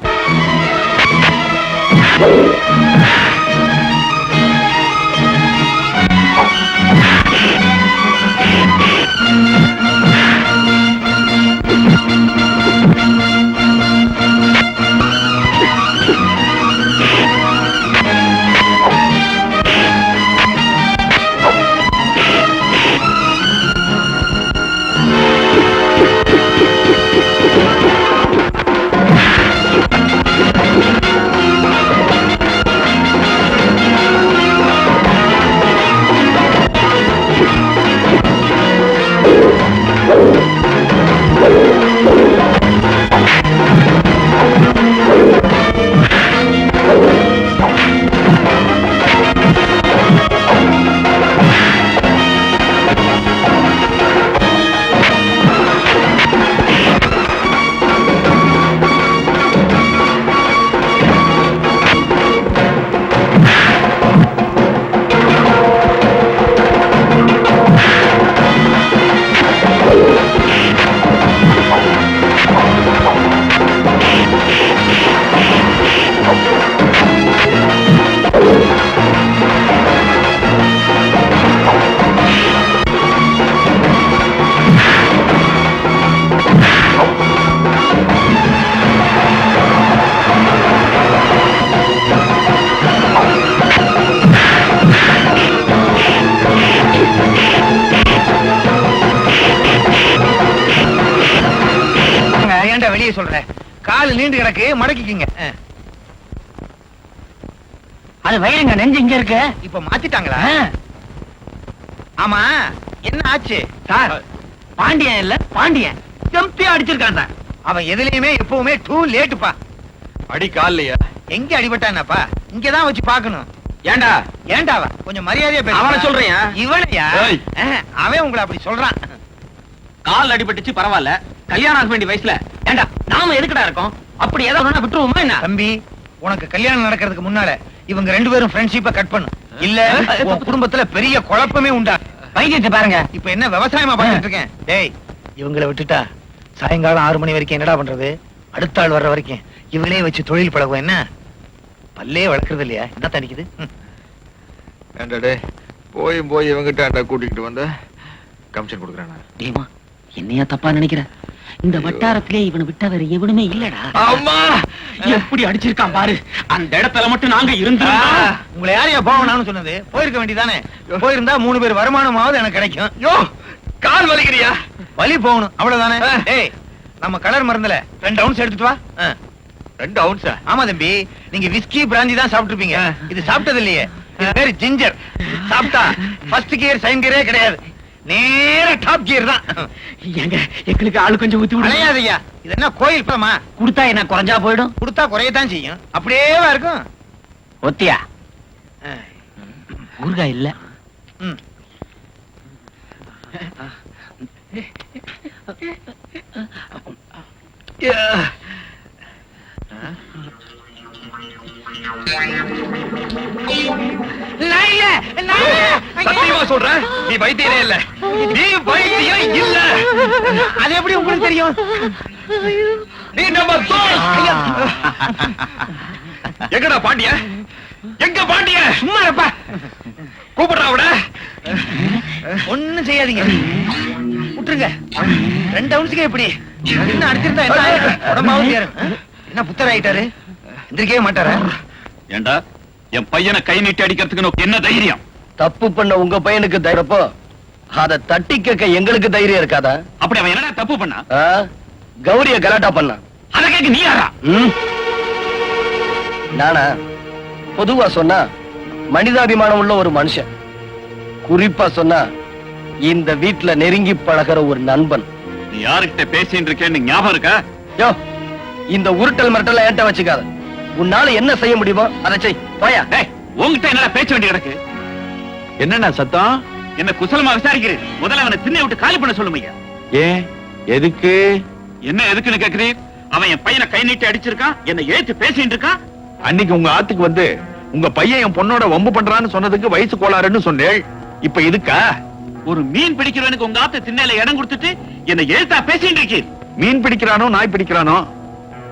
Speaker 2: வெளியே சொல்றேன், காலு நீண்டு கிடக்கு, மடக்கிக்கிங்க.
Speaker 3: அது வயலுங்க, நெஞ்சு இங்க இருக்கு.
Speaker 2: இப்ப மாத்திட்டாங்களா? ஆமா, என்ன ஆச்சு சார்?
Speaker 3: பாண்டியன் இல்ல, பாண்டியன்
Speaker 2: ஜம்பியா அடிச்சிருக்கான். அவன் எதுலயுமே எப்பவுமே டூ லேட்டுப்பா.
Speaker 5: அடி காலையா?
Speaker 2: எங்க அடிபட்டானப்பா? இங்கதான் வச்சு பாக்கணும்.
Speaker 7: ஏண்டா
Speaker 2: ஏண்டாவா? கொஞ்சம் மரியாதையா பேச.
Speaker 7: அவனை சொல்றியா?
Speaker 2: இவனையா?
Speaker 5: ஏய்.
Speaker 2: அவன் உங்களை அப்படி சொல்றான்.
Speaker 7: கால் அடிபட்டுச்சு பரவாயில்ல, கல்யாணம் ஆக வேண்டிய வயசுல ஏண்டா நாம எதுக்குடா இருக்கோம்? அப்படி ஏதாவது விட்டுருவோமா என்ன?
Speaker 2: தம்பி, உனக்கு கல்யாணம் நடக்கிறதுக்கு முன்னால இவங்க 2 பேரும் ஃப்ரெண்ட்ஷிப்பை கட் பண்ணு. இல்ல உன் குடும்பத்துல பெரிய குழப்பமே உண்டா.
Speaker 6: வைத்தியத்தை பாருங்க. இப்ப என்ன விவசாயமா பண்ணிட்டு இருக்கேன். டேய், இவங்களை விட்டுட்டா சாயங்காலம் 6 மணி வரைக்கும் என்னடா பண்றது? அடுத்த ஆள் வர்ற வரைக்கும் இவங்களே வச்சு தொழில் பழகும். என்ன பல்லே வளர்க்கறது இல்லையா? என்ன தனிக்குது?
Speaker 5: ஏண்டா போய் இவங்கிட்ட கூட்டிக்கிட்டு வந்த கமிஷன் கொடுக்குறானா?
Speaker 3: ஏமா என்னையா தப்பா நினைக்கிற? இந்த வட்டாரத்திலே இவனை விட்டா வேற எவனுமே இல்லடா.
Speaker 5: அம்மா
Speaker 7: எப்படி அடிச்சிருக்கான் பாரு. அந்த இடத்துல மட்டும் நாங்க இருந்தா
Speaker 6: உங்களை யாரையா போகணும்னு சொன்னது? போயிருக்க வேண்டியதானே. போயிருந்தா 3 பேர் வருமானமாவது எனக்கு கிடைக்கும்.
Speaker 5: யோ கால் வலிக்கிறியா?
Speaker 6: வலி போகணும் அவ்வளவுதானே. டேய், நம்ம கலர் மருந்துல 2 ounce எடுத்துட்டு வா.
Speaker 5: 2 ounce?
Speaker 6: ஆமா தம்பி, நீங்க விஸ்கி பிராந்தி தான் சாப்பிட்டுருப்பீங்க. இது சாப்பிட்டது இல்லையே. இது பேரு ஜிஞ்சர். சாப்பிட்டா ஃபர்ஸ்ட் கியர் செகண்ட் கியரே கிடையாது, நேர டாப் கியர் தான்.
Speaker 3: எங்க எங்களுக்கு ஆளு கொஞ்சம் ஊத்தி விடு.
Speaker 6: அலையாதையா, இது என்ன கோயில் படமா?
Speaker 3: குடுத்தா என்ன குறைஞ்சா போயிடும்?
Speaker 6: கொடுத்தா குறையத்தான் செய்யும். அப்படியேவா இருக்கும்.
Speaker 3: ஒத்தியா ஊர்காய் இல்ல.
Speaker 6: ம்.
Speaker 5: சத்தியமா சொல்றேன், நீ வைத்தியரே இல்ல. நீ வைத்தியம் இல்ல.
Speaker 6: அது எப்படி உங்களுக்கு தெரியும்?
Speaker 5: நீ நம்ம தோல். எங்கடா பாண்டிய? எங்க பாண்டிய?
Speaker 6: சும்மா இருப்பா.
Speaker 5: கூப்பிடுறா அவட.
Speaker 6: ஒண்ணும் செய்யாதீங்க, விட்டுருங்க. 2 ounce எப்படி? என்ன அடிச்சிருந்தா என்ன ஆயிடும்? உடம்பாவது ஏறும். என்ன புத்தர் ஆயிட்டாரு? எந்திரிக்கவே மாட்டாரா?
Speaker 7: ஏண்டா என் பையனை கை நீட்டி அடிக்கிறதுக்கு உனக்கு என்ன தைரியம்?
Speaker 2: தப்பு பண்ண உங்க பையனுக்கு தைரியப்போ அதை தட்டி கேட்க எங்களுக்கு தைரியம் இருக்காதா?
Speaker 7: அப்படி அவன் என்னடா தப்பு பண்ணா?
Speaker 2: ஆ? கௌரிய கலாட்டா பண்ணா.
Speaker 7: அத கேட்க நீ யாரா?
Speaker 2: நானா? பொதுவா சொன்னா மனிதாபிமானம் உள்ள ஒரு மனுஷன், குறிப்பா சொன்னா இந்த வீட்டுல நெருங்கி பழகிற ஒரு நண்பன்.
Speaker 7: நீ யாருக்கிட்ட பேசிட்டு இருக்கேன்னு ஞாபகம் இருக்கா?
Speaker 2: யோ, இந்த உருட்டல் மிரட்டல் என்கிட்ட வச்சுக்காத. உன்னால என்ன செய்ய முடியுமோ அதை செய். போயா.
Speaker 7: டேய், உன்கிட்ட என்னடா பேச்ச வேண்டி கிடக்கு?
Speaker 5: என்னண்ணா சத்தம்?
Speaker 7: என்ன குசலமா விசாரிக்கிறேன். முதல்ல அவனை திண்ணை விட்டு காலி பண்ண சொல்லுமையா.
Speaker 5: ஏன் எதுக்கு?
Speaker 7: என்ன எதுக்குன்னு கேக்குறீர்? அவன் என் பையனை கை நீட்டி அடிச்சிருக்கான், என்ன ஏத்து பேசிட்டு இருக்கான்.
Speaker 5: அன்னைக்கு உங்க ஆத்துக்கு வந்து உங்க பையன் என் பொண்ணோட வம்பு பண்றான்னு சொன்னதுக்கு வயசு கோளாறுன்னு சொன்னேள். இப்ப இதுக்கா?
Speaker 7: ஒரு மீன் பிடிக்கிறவனுக்கு உங்க ஆத்து திண்ணையில இடம் கொடுத்துட்டு என்ன ஏத்தா பேசிட்டு இருக்கீர்.
Speaker 5: மீன் பிடிக்கிறானோ நாய் பிடிக்கிறானோ,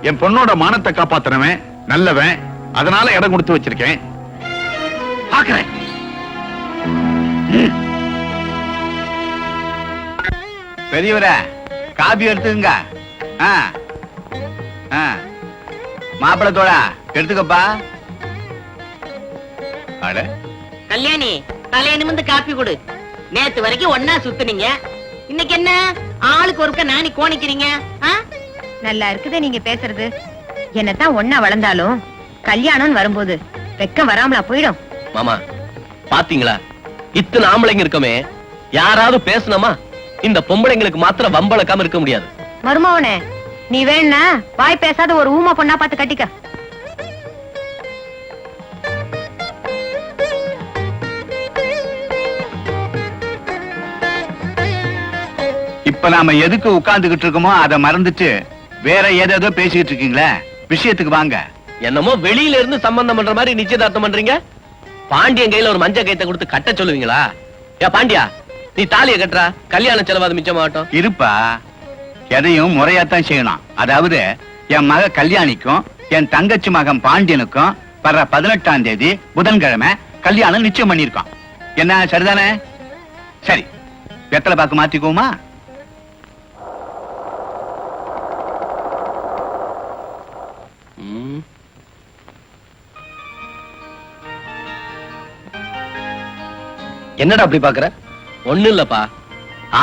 Speaker 5: என் பொண்ணோட மானத்தை காப்பாத்துறவன் நல்லவன், அதனால இடம் கொடுத்து வச்சிருக்கேன்.
Speaker 7: பாக்குறேன்.
Speaker 6: பெரியவரே, காபி எடுத்துங்க. மாப்பிளத்தோட எடுத்துக்கப்பா.
Speaker 5: அட,
Speaker 3: கல்யாணி தலைய நிமிந்து காப்பி கொடு. நேத்து வரைக்கும் ஒன்னா சுத்துனீங்க, இன்னைக்கு என்ன ஆளுக்கு ஒருக்க நானி கோணிக்கிறீங்க?
Speaker 1: நல்லா இருக்குது நீங்க பேசுறது. என்னத்தான் ஒன்னா வளர்ந்தாலும் கல்யாணம் வரும்போது வெக்கம் வராமலா போயிடும்.
Speaker 4: மாமா பாத்தீங்களா, இத்தனை ஆம்பளைங்க இருக்கமே, யாராவது பேசணுமா? இந்த பொம்பளைங்களுக்கு மாத்திரம் வம்பளக்காம இருக்க முடியாது.
Speaker 1: மருமவனே, நீ வேணா வாய் பேசாத ஒரு ஊமா பொண்ணா பார்த்து கட்டிக்க.
Speaker 6: இப்ப நாம எதுக்கு உட்கார்ந்துகிட்டு இருக்கோமோ அதை மறந்துட்டு வேற ஏதேதோ பேசிக்கிட்டு இருக்கீங்களே. விஷயத்துக்கு வாங்க.
Speaker 4: என்னமோ வெளியில இருந்து சம்பந்தம் பண்ற மாதிரி நிச்சயதார்த்தம் பண்றீங்க. பாண்டியன் கையில ஒரு மஞ்ச கைத்தை கொடுத்து கட்ட சொல்லுவீங்களா? ஏ பாண்டியா, நீ தாலிய கட்டுறா, கல்யாண செலவாது மிச்சமாகட்டும்.
Speaker 6: இருப்பா, எதையும் முறையாத்தான் செய்யணும். அதாவது என் மக கல்யாணிக்கும் என் தங்கச்சி மகன் பாண்டியனுக்கும் வர்ற 18ஆம் தேதி புதன்கிழமை கல்யாணம் நிச்சயம் பண்ணிருக்கோம். என்ன சரிதானே? சரி, வெத்தலை பாக்கு மாத்திக்குவோமா?
Speaker 2: என்னடா அப்படி பாக்குற?
Speaker 4: ஒண்ணு இல்லப்பா,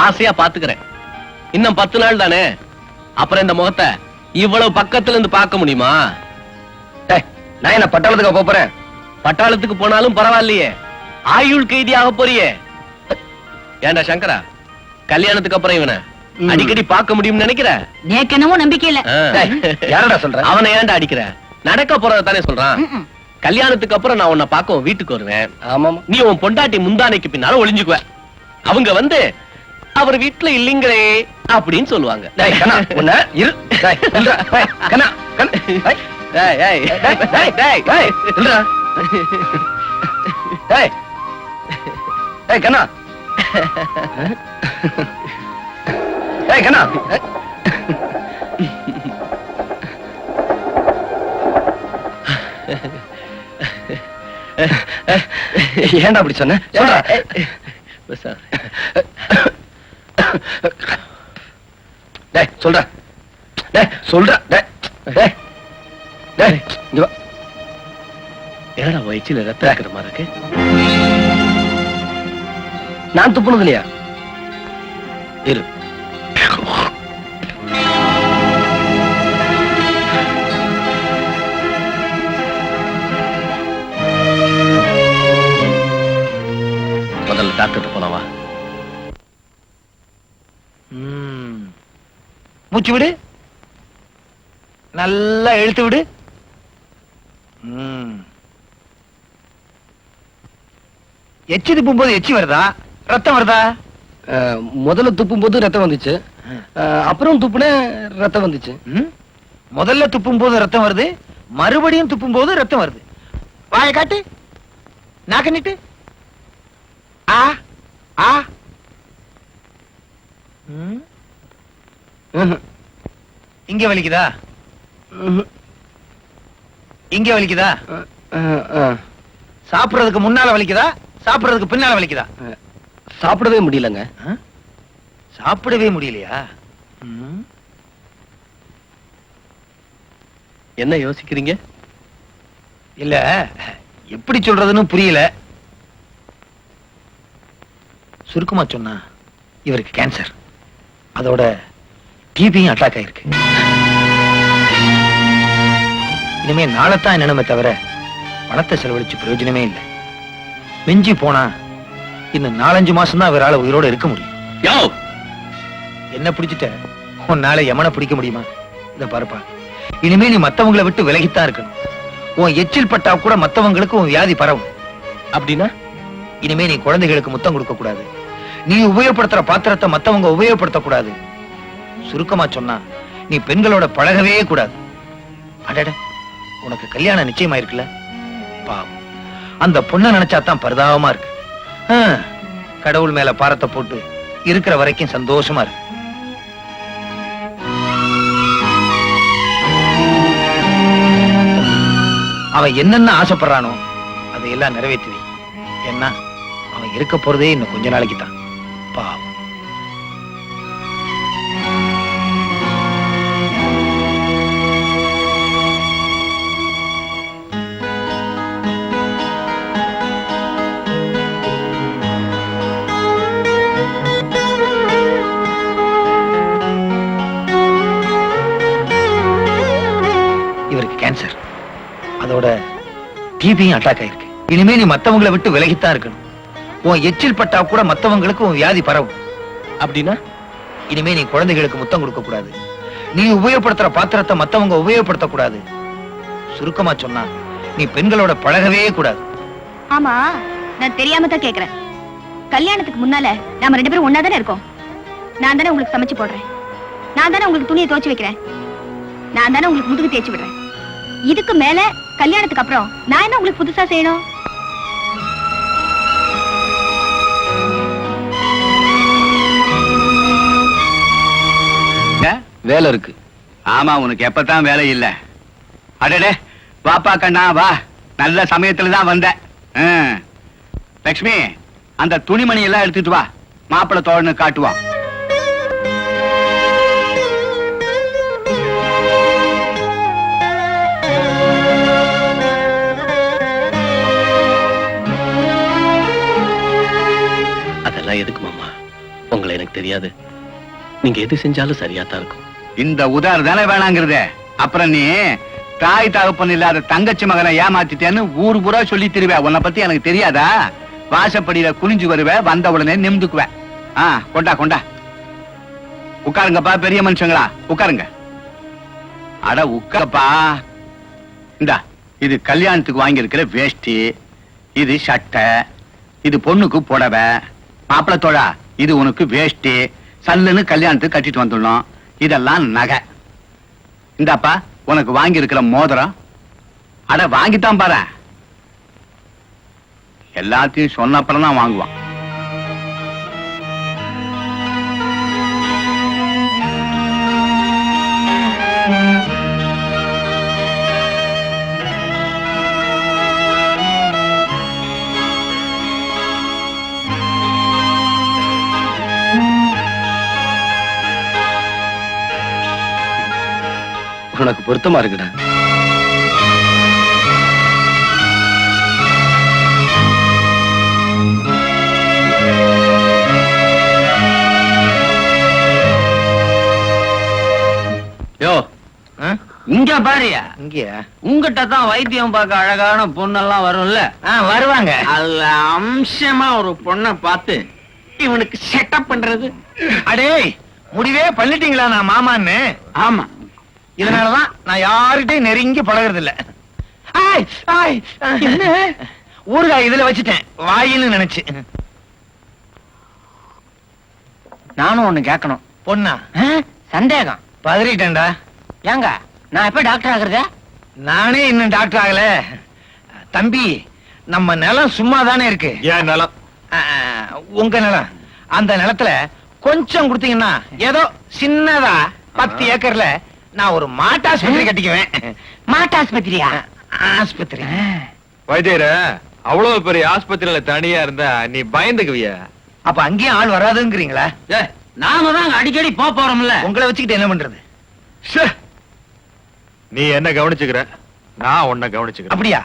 Speaker 4: ஆசையா பாத்துக்கிறேன். இன்னும் 10 நாள் தானே, அப்புறம் இந்த முகத்தை இவ்வளவு பக்கத்துல இருந்து பார்க்க முடியுமா?
Speaker 2: நான் என்ன பட்டாளத்துக்கு போறேன்?
Speaker 4: பட்டாளத்துக்கு போனாலும் பரவாயில்லையே, ஆயுள் கைதியாக போறியே. ஏண்டா சங்கரா, கல்யாணத்துக்கு அப்புறம் இவனை அடிக்கடி பார்க்க முடியும்னு நினைக்கிற?
Speaker 3: நேக்கு என்னமோ நம்பிக்கை இல்ல.
Speaker 2: யாரடா சொல்ற?
Speaker 4: அவனை ஏன்டா அடிக்கிற? நடக்க போறத தானே சொல்றான். கல்யாணத்துக்கு அப்புறம் நான் உன்னை பார்க்க உன் வீட்டுக்கு வருவேன்.
Speaker 2: ஆமாமா.
Speaker 4: நீ உன் பொண்டாட்டி முந்தானைக்கு பின்னால ஒளிஞ்சுக்குவ. அவங்க வந்து அவர் வீட்டுல இல்லீங்களே அப்படின்னு சொல்லுவாங்க.
Speaker 2: டேய் கண்ணா, உன்னை இரு. டேய் நில்றா. டேய் கண்ணா, கண்ணா. டேய்
Speaker 4: டேய் டேய்
Speaker 2: டேய் டேய் டேய் நில்றா. டேய் டேய் கண்ணா. ஏய் கண்ணா ஏன்டா அப்படி சொன்ன சொல்றா. டேய் சொல்றா. டேய் சொல்றா. டேய் டேய் டேய் இங்க வா.
Speaker 4: ஏடா வயிற்றுல ரத்தம் இருக்கிற மாதிரி இருக்கு?
Speaker 2: நான் துப்புனது இல்லையா?
Speaker 4: இரு. முதல்ல டாக்டர் போனவா.
Speaker 5: மூச்சு விடு, நல்லா இழுத்து விடு. எச்சி துப்பும் போது எச்சி வருதா, ரத்தம் வருதா?
Speaker 2: முதல்ல துப்பும் போது ரத்தம் வந்துச்சு, அப்புறம் துப்புன ரத்தம் வந்துச்சு.
Speaker 5: முதல்ல துப்பும் போது ரத்தம் வருது, மறுபடியும் துப்பும் போது ரத்தம் வருது. வாயை காட்டு, நாக்க நீட்டு. ஆ ஆ. இங்க வலிக்குதா? இங்க வலிக்குதா? சாப்பிடுறதுக்கு முன்னால வலிக்குதா, சாப்பிடுறதுக்கு பின்னால வலிக்குதா?
Speaker 2: சாப்பிடவே முடியலங்க.
Speaker 5: சாப்பிடவே முடியலையா?
Speaker 4: என்ன யோசிக்கிறீங்க?
Speaker 5: இல்ல, எப்படி சொல்றதுன்னு புரியல. சுருக்கமா சொன்னா இவருக்கு கேன்சர், அதோட டிபியும் அட்டாக் ஆயிருக்கு. இனிமே நாளைத்தான் என்னமே தவிர பணத்தை செலவழிச்சு பிரயோஜனமே இல்லை. மிஞ்சி போனா இன்னும் 4-5 மாசம் தான் அவரால் உயிரோட இருக்க முடியும். என்ன பிடிச்சிட்ட உன்னால யமனை பிடிக்க முடியுமா? இத பாருப்பா, இனிமே நீ மத்தவங்களை விட்டு விலகித்தான் இருக்கணும். உன் எச்சில் பட்டா கூட மத்தவங்களுக்கு உன் வியாதி பரவும்.
Speaker 2: அப்படின்னா
Speaker 5: இனிமே நீ குழந்தைகளுக்கு முத்தம் கொடுக்க கூடாது, நீ உபயோகப்படுத்துற பாத்திரத்தை மத்தவங்க உபயோகப்படுத்த கூடாது. சுருக்கமா சொன்னா நீ பெண்களோட பழகவே கூடாது. அடட, உனக்கு கல்யாணம் நிச்சயமாயிருக்குல்ல? பாவம், அந்த பொண்ணை நினைச்சாதான் பரிதாபமா இருக்கு. கடவுள் மேல பாரத்தை போட்டு இருக்கிற வரைக்கும் சந்தோஷமா இருக்கு. அவன் என்னென்ன ஆசைப்படுறானோ அதையெல்லாம் நிறைவேற்றி. ஏன்னா அவன் இருக்க போறதே இன்னும் கொஞ்ச நாளைக்கு தான். பாவம். இவருக்கு கேன்சர், அதோட டிபியும் அட்டாக் ஆயிருக்கு. இனிமே நீ மத்தவங்களை விட்டு விலகித்தான் இருக்கணும். உன் எச்சில் பட்டா கூட மத்தவங்களுக்கு உன் வியாதி பரவும்.
Speaker 2: அப்படின்னா
Speaker 5: இனிமே நீ குழந்தைகளுக்கு முத்தம் கொடுக்க கூடாது, நீ உபயோகப்படுத்துற பாத்திரத்தை மத்தவங்க உபயோகப்படுத்த கூடாது. சுருக்கமா சொன்னா நீ பெண்களோட பழகவே கூடாது.
Speaker 1: ஆமா, நான் தெரியாம தான் கேக்குறேன். கல்யாணத்துக்கு முன்னால நாம 2 பேரும் ஒன்னா தானே இருக்கோம். நான் தானே உங்களுக்கு சமைச்சு போடுறேன், நான் தானே உங்களுக்கு துணியை துவைச்சு வைக்கிறேன், நான் தானே உங்களுக்கு முதுகு தேய்ச்சி விடுறேன். இதுக்கு மேல கல்யாணத்துக்கு அப்புறம் நான் என்ன உங்களுக்கு புதுசா செய்யணும்?
Speaker 2: வேலை இருக்கு.
Speaker 6: ஆமா, உனக்கு எப்பதான் வேலை இல்ல? அடடே, வாப்பா கண்ணா வா, நல்ல சமயத்துல தான் வந்த. லட்சுமி, அந்த துணிமணி எல்லாம் எடுத்துட்டு வா, மாப்பிள்ளை தோழனு காட்டுவான்.
Speaker 4: அதெல்லாம் எதுக்கு மாமா? உங்களை எனக்கு தெரியாது, நீங்க எது செஞ்சாலும் சரியாத்தான் இருக்கும்.
Speaker 6: இந்த உதாரணம் தானே வேணாங்கிறதே. அப்புறம் நீ தாய் தகப்பன் இல்லாத தங்கச்சி மகனை ஏமாத்திட்டேன்னு ஊர் பூரா சொல்லி திருவே. உன்னை பத்தி எனக்கு தெரியாதா? வாசப்படியில குனிஞ்சு வருவே, வந்த உடனே நிமிந்துக்குவேன். கொண்டா கொண்டா, உட்காருங்கப்பா பெரிய மனுஷங்களா, உட்காருங்க. அட உட்காரப்பா. இந்தா, இது கல்யாணத்துக்கு வாங்கி இருக்கிற வேஷ்டி, இது சட்டை, இது பொண்ணுக்கு புடவை. மாப்பிள்ளை தோழா, இது உனக்கு வேஷ்டி, சல்லுன்னு கல்யாணத்துக்கு கட்டிட்டு வந்துடணும். இதெல்லாம் நகை. இந்தாப்பா உனக்கு வாங்கி இருக்கிற மோதிரம். அட வாங்கித்தான் பாரு, எல்லாத்தையும் சொன்ன அப்புறம் தான் வாங்குவான்.
Speaker 2: உனக்கு பொருத்தமா இருக்குடா.
Speaker 4: யோ இங்க பாரியா,
Speaker 2: இங்கயா?
Speaker 4: உங்ககிட்ட தான் வைத்தியம் பார்க்க அழகான பொண்ணெல்லாம் வரும்ல,
Speaker 2: வருவாங்க.
Speaker 4: அதுல அம்சமா ஒரு பொண்ணை பார்த்து இவனுக்கு செட்டப் பண்றது.
Speaker 2: அடே, முடிவே பண்ணிட்டீங்களா நான் மாமான்னு?
Speaker 4: ஆமா,
Speaker 2: இதனாலதான் நான் யாருகிட்டையும் நெருங்கி பழகிறது இல்ல. என்ன ஊறுகாய் இதுல வச்சுட்டேன் வாயின்னு நினைச்சு.
Speaker 3: நானும் ஒண்ணு கேட்கணும்.
Speaker 2: பொண்ணா?
Speaker 3: சந்தேகம்.
Speaker 2: பதறிட்டேன்டா.
Speaker 3: ஏங்க நான் எப்ப டாக்டர் ஆகுறத?
Speaker 2: நானே இன்னும் டாக்டர் ஆகல. தம்பி, நம்ம நிலம் சும்மா தானே இருக்கு.
Speaker 5: ஏன் நிலம்?
Speaker 2: உங்க நிலம். அந்த நிலத்துல கொஞ்சம் கொடுத்தீங்கன்னா ஏதோ சின்னதா 10 ஏக்கர்ல நான் ஒரு மாட்டாஸ்பத்திரி கட்டிக்குவேன்.
Speaker 3: மாட்டாஸ்பத்திரியா?
Speaker 2: ஆஸ்பத்திரி.
Speaker 5: வைத்தியர, அவ்வளவு பெரிய ஆஸ்பத்திரியில தனியா இருந்தா நீ பயந்துக்குவிய.
Speaker 2: அப்ப அங்கேயும் ஆள் வராதுங்கிறீங்களா?
Speaker 3: நாம தான் அடிக்கடி போறோம்ல.
Speaker 2: உங்களை வச்சுக்கிட்டு என்ன பண்றது?
Speaker 5: ச்சே, நீ என்ன கவனிச்சுக்கிற, நான் உன்னை கவனிச்சுக்கிறேன்.
Speaker 2: அப்படியா?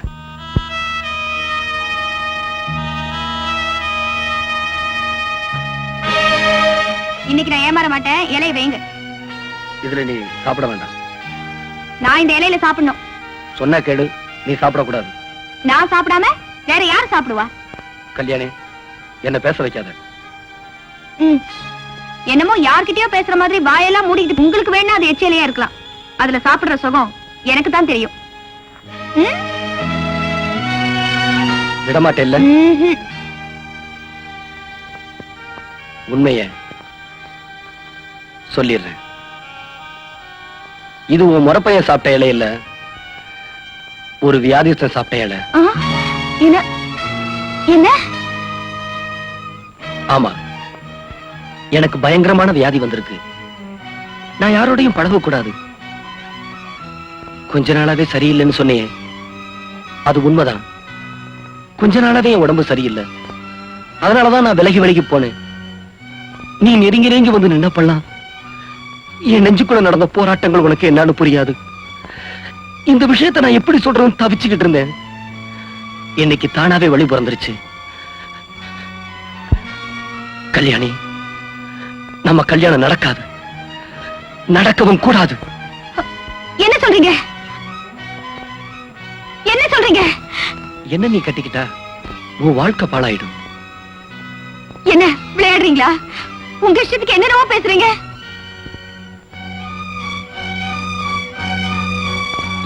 Speaker 1: இன்னைக்கு நான் ஏமாற மாட்டேன். இலையை வைங்க.
Speaker 2: இதுல நீ சாப்பிட வேண்டாம்.
Speaker 1: நான் இந்த இலையில சாப்பிடணும்.
Speaker 2: சொன்னா கேடு, நீ சாப்பிடக்கூடாது.
Speaker 1: நான் சாப்பிடாம வேற யார் சாப்பிடுவா?
Speaker 2: கல்யாணி, என்ன பேச வைக்காத.
Speaker 1: ம். என்னமோ யார்கிட்டயோ பேசுற மாதிரி வாயெல்லாம் மூடிக்கிட்டு உங்களுக்கு வேணா அது எச்சிலையா இருக்கலாம். அதுல சாப்பிடுற சுகம் எனக்கு தான் தெரியும். ம்?
Speaker 2: விடமாட்டேல்ல?
Speaker 1: ம்ஹும்.
Speaker 2: உண்மைய சொல்லிடுறேன். இது உன் முறப்பைய சாப்பிட்ட இலை இல்ல, ஒரு வியாதிஸ்தன் சாப்பிட்ட இலை.
Speaker 1: ஆ, என்ன என்ன?
Speaker 2: ஆமா, எனக்கு பயங்கரமான வியாதி வந்திருக்கு. நான் யாரோடையும் பழகக்கூடாது. கொஞ்ச நாளாவே சரியில்லைன்னு சொன்னேன். அது உண்மைதான். கொஞ்ச நாளாவே என் உடம்பு சரியில்லை. அதனாலதான் நான் விலகி போனேன். நீ நெருங்கி வந்து நின்ன பண்ணலாம். என் நெஞ்சுக்குள்ள நடந்த போராட்டங்கள் உனக்கு என்னன்னு புரியாது. இந்த விஷயத்தை நான் எப்படி சொல்றேன்னு தவிச்சுக்கிட்டு இருந்தேன். இன்னைக்கு தானாவே வழி பிறந்துருச்சு. கல்யாணி, நம்ம கல்யாணம் நடக்காது, நடக்கவும் கூடாது.
Speaker 1: என்ன சொல்றீங்க? என்ன சொல்றீங்க?
Speaker 2: என்ன நீ கட்டிக்கிட்டா உன் வாழ்க்கை பாழாயிடும்.
Speaker 1: என்ன விளையாடுறீங்களா? உங்க இஷ்டத்துக்கு என்னென்னவோ பேசுறீங்க.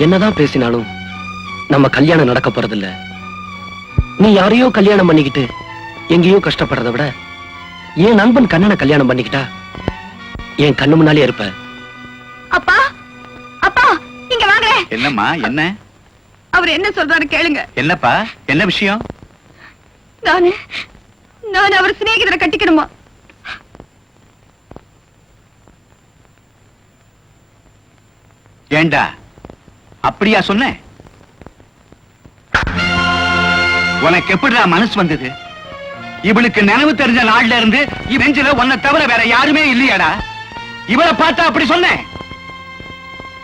Speaker 2: என்னதான் பேசினாலும் நம்ம கல்யாணம் நடக்க போறதில்ல. நீ யாரையோ கல்யாணம் பண்ணிக்கிட்டு எங்கேயோ கஷ்டப்படுறத விட என் நண்பன் கண்ணனை கல்யாணம் பண்ணிக்கிட்டா என் கண்ணு முன்னாலே இருப்ப.
Speaker 1: அப்பா, அப்பா, இங்க வாங்க.
Speaker 6: என்னம்மா, என்ன
Speaker 1: அவர் என்ன சொல்றாரு கேளுங்க.
Speaker 6: என்னப்பா, என்ன விஷயம்?
Speaker 1: நான் அவர் சிநேகிதரை கட்டிக்கணுமா?
Speaker 6: ஏண்டா அப்படியா சொன்ன? உனக்கு எப்படிடா மனசு வந்தது? இவளுக்கு நினைவு தெரிஞ்ச நாள்ல இருந்து இவெஞ்சில உன்னை தவிர வேற யாருமே இல்லையாடா? இவளை பார்த்தா அப்படி சொன்னேன்.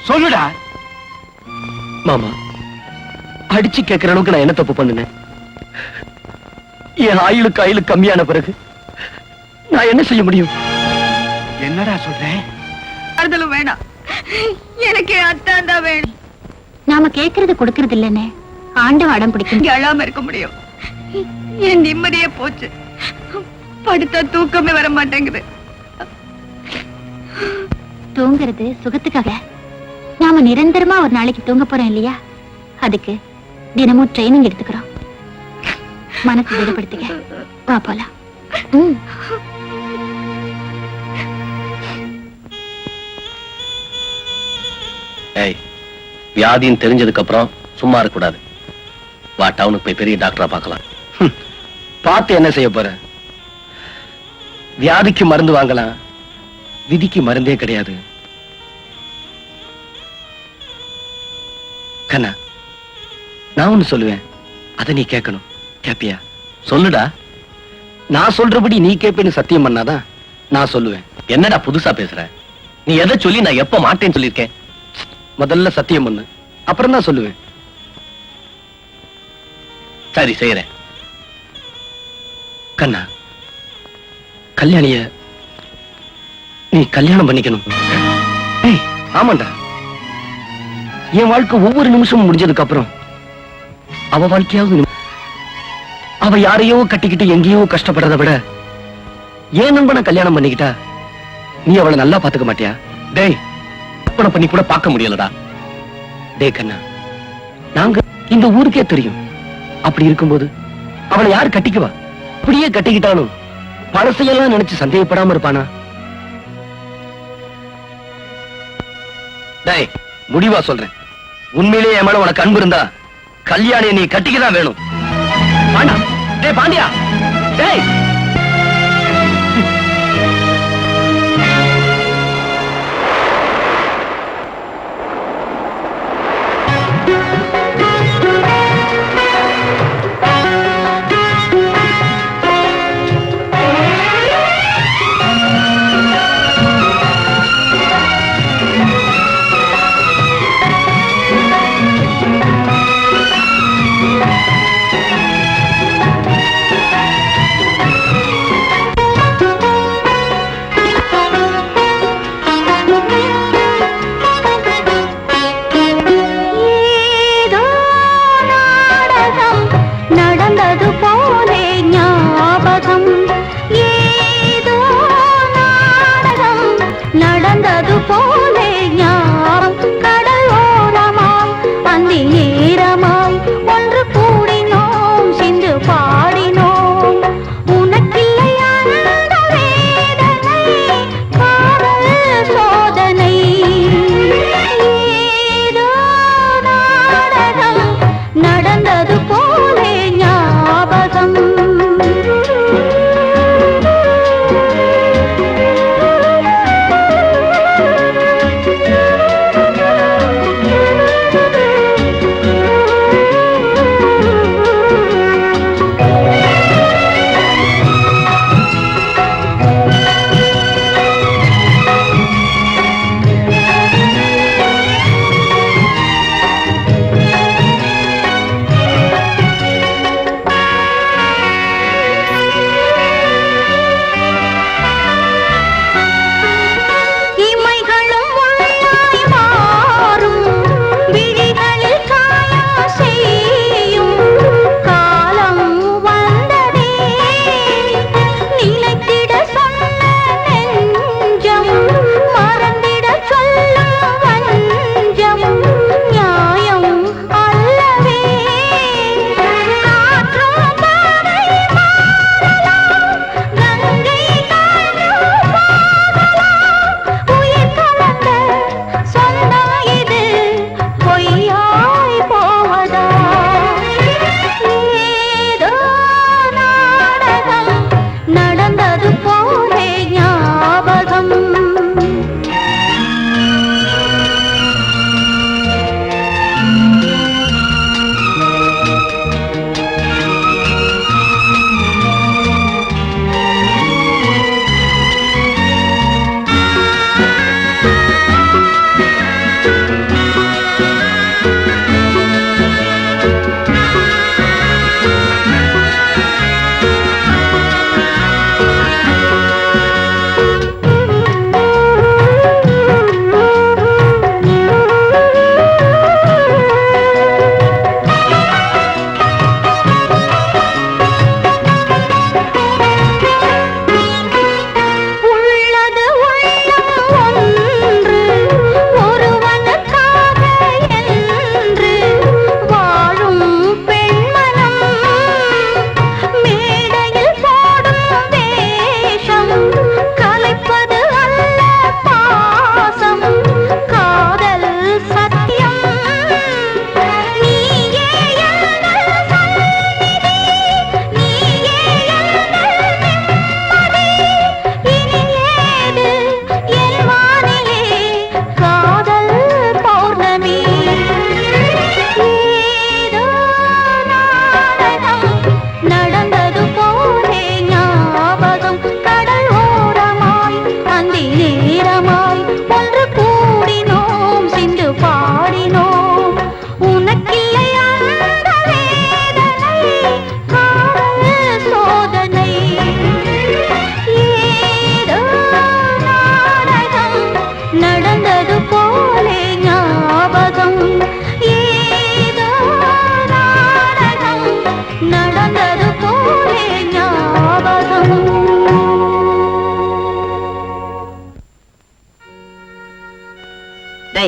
Speaker 6: சொல்லுடா.
Speaker 2: மாமா, அடிச்சு கேட்கிற அளவுக்கு நான் என்ன தப்பு பண்ணுனேன்? என் ஆயுளுக்கு கம்மியான பிறகு நான் என்ன செய்ய முடியும்?
Speaker 6: என்னடா சொல்றேன்?
Speaker 1: அறுதலும் வேணாம், எனக்கு அத்தான் தான் வேணும்.
Speaker 3: நாம கேக்குறது கொடுக்கறது இல்லன்னு ஆண்டவ அடம் பிடிக்கும்.
Speaker 1: இங்க அழாம இருக்க முடியும். என் நிம்மதியே போச்சு. படுத்தா தூக்கமே வர மாட்டேங்குது.
Speaker 3: தூங்குறது சுகத்துக்காக. நாம நிரந்தரமா ஒரு நாளைக்கு தூங்க போறோம் இல்லையா? அதுக்கு தினமும் ட்ரைனிங் எடுத்துக்கிறோம். மனசு விடுபடுத்திக்க. வா போலாம்.
Speaker 2: ஏய், வியாதின்னு தெரிஞ்சதுக்கு அப்புறம் சும்மா இருக்க கூடாது. வா, டவுனுக்கு போய் பெரிய டாக்டரா பார்க்கலாம். பார்த்து என்ன செய்ய போற? வியாதிக்கு மருந்து வாங்கலாம், விதிக்கு மருந்தே கிடையாது. கண்ணா, நான் ஒண்ணு சொல்லுவேன், அதை நீ கேட்கணும். கேப்பியா? சொல்லுடா. நான் சொல்றபடி நீ கேப்பேன்னு சத்தியம் பண்ணாதான் நான் சொல்லுவேன். என்னடா புதுசா பேசுற? நீ எதை சொல்லி நான் எப்ப மாட்டேன்னு சொல்லியிருக்கேன்? முதல்ல சத்தியம் பண்ணு, அப்புறம் தான் சொல்லுவேன்.
Speaker 4: சரி செய்யறேன்.
Speaker 2: கண்ணா, கல்யாணிய நீ கல்யாணம் பண்ணிக்கணும். ஏய், ஆமாண்டா. என் வாழ்க்கை ஒவ்வொரு நிமிஷமும் முடிஞ்சதுக்கு அப்புறம் அவ வாழ்க்கையாவது அவ யாரையோ கட்டிக்கிட்டு எங்கேயோ கஷ்டப்படுறத விட ஏன் நண்பனை கல்யாணம் பண்ணிக்கிட்டா நீ அவளை நல்லா பாத்துக்க மாட்டியா?
Speaker 4: டேய், கற்பனை பண்ணி கூட பார்க்க முடியலடா.
Speaker 2: டேய் கண்ணா, நாங்க இந்த ஊருக்கே தெரியும். அப்படி இருக்கும்போது அவளை யார் கட்டிக்குவா? அப்படியே கட்டிக்கிட்டாலும் பழசையெல்லாம் நினைச்சு சந்தேகப்படாம இருப்பானா? டேய், முடிவா சொல்றேன், உண்மையிலேயே என் மேல உனக்கு அன்பு இருந்தா கல்யாணியை நீ கட்டிக்கதான் வேணும். பாண்டா, டேய் பாண்டியா, டேய்.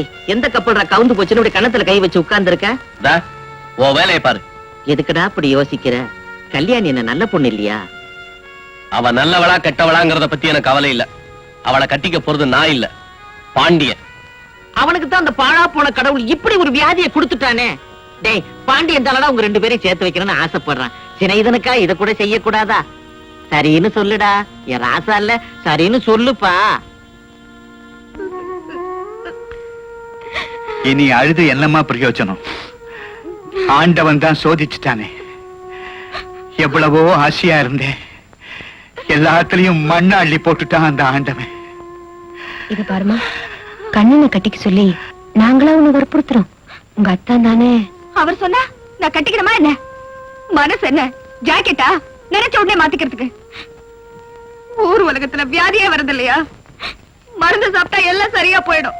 Speaker 3: டேய் எந்த கப்பல்ற கவுந்து போச்சுன்னு இப்படி கணத்துல கை வச்சு உட்கார்ந்து இருக்க?
Speaker 4: உன் வேலையை பாரு.
Speaker 3: எதுக்குடா அப்படி யோசிக்கிற? கல்யாணி என்ன நல்ல பொண்ணு இல்லையா?
Speaker 4: அவ நல்லவளா கெட்டவளாங்கிறத பத்தி எனக்கு கவலை இல்ல. அவளை கட்டிக்க போறது நான் இல்ல, பாண்டியன்.
Speaker 3: அவனுக்கு தான் அந்த பாழா போன கடவுள் இப்படி ஒரு வியாதியை கொடுத்துட்டானே. டேய் பாண்டியன் தானடா உங்க 2 பேரையும் சேர்த்து வைக்கணும்னு ஆசைப்படுறான். சினைதனுக்கா இத கூட செய்யக்கூடாதா? சரின்னு சொல்லுடா, என் ராசா இல்ல, சரின்னு சொல்லுப்பா.
Speaker 6: இனி அழுது என்னமா பிரயோஜனம்? ஆண்டவன் தான் சோதிச்சுட்டானே. எவ்வளவோ ஆசையா இருந்தேன், எல்லாத்துலயும் மண்ணை அள்ளி போட்டுட்டான் அந்த ஆண்டவன்.
Speaker 1: இது பாருமா, கண்ணனை கட்டிக்க சொல்லி நாங்களா உன்னை வற்புறுத்துறோம். உங்க அத்தான் தானே. அவர் சொன்னா நான் கட்டிக்கிறமா என்ன? மனசு என்ன ஜாக்கெட்டா நினைச்ச உடனே மாத்திக்கிறதுக்கு? ஊர் உலகத்துல வியாதியே வரது இல்லையா? மருந்து சாப்பிட்டா எல்லாம் சரியா போயிடும்.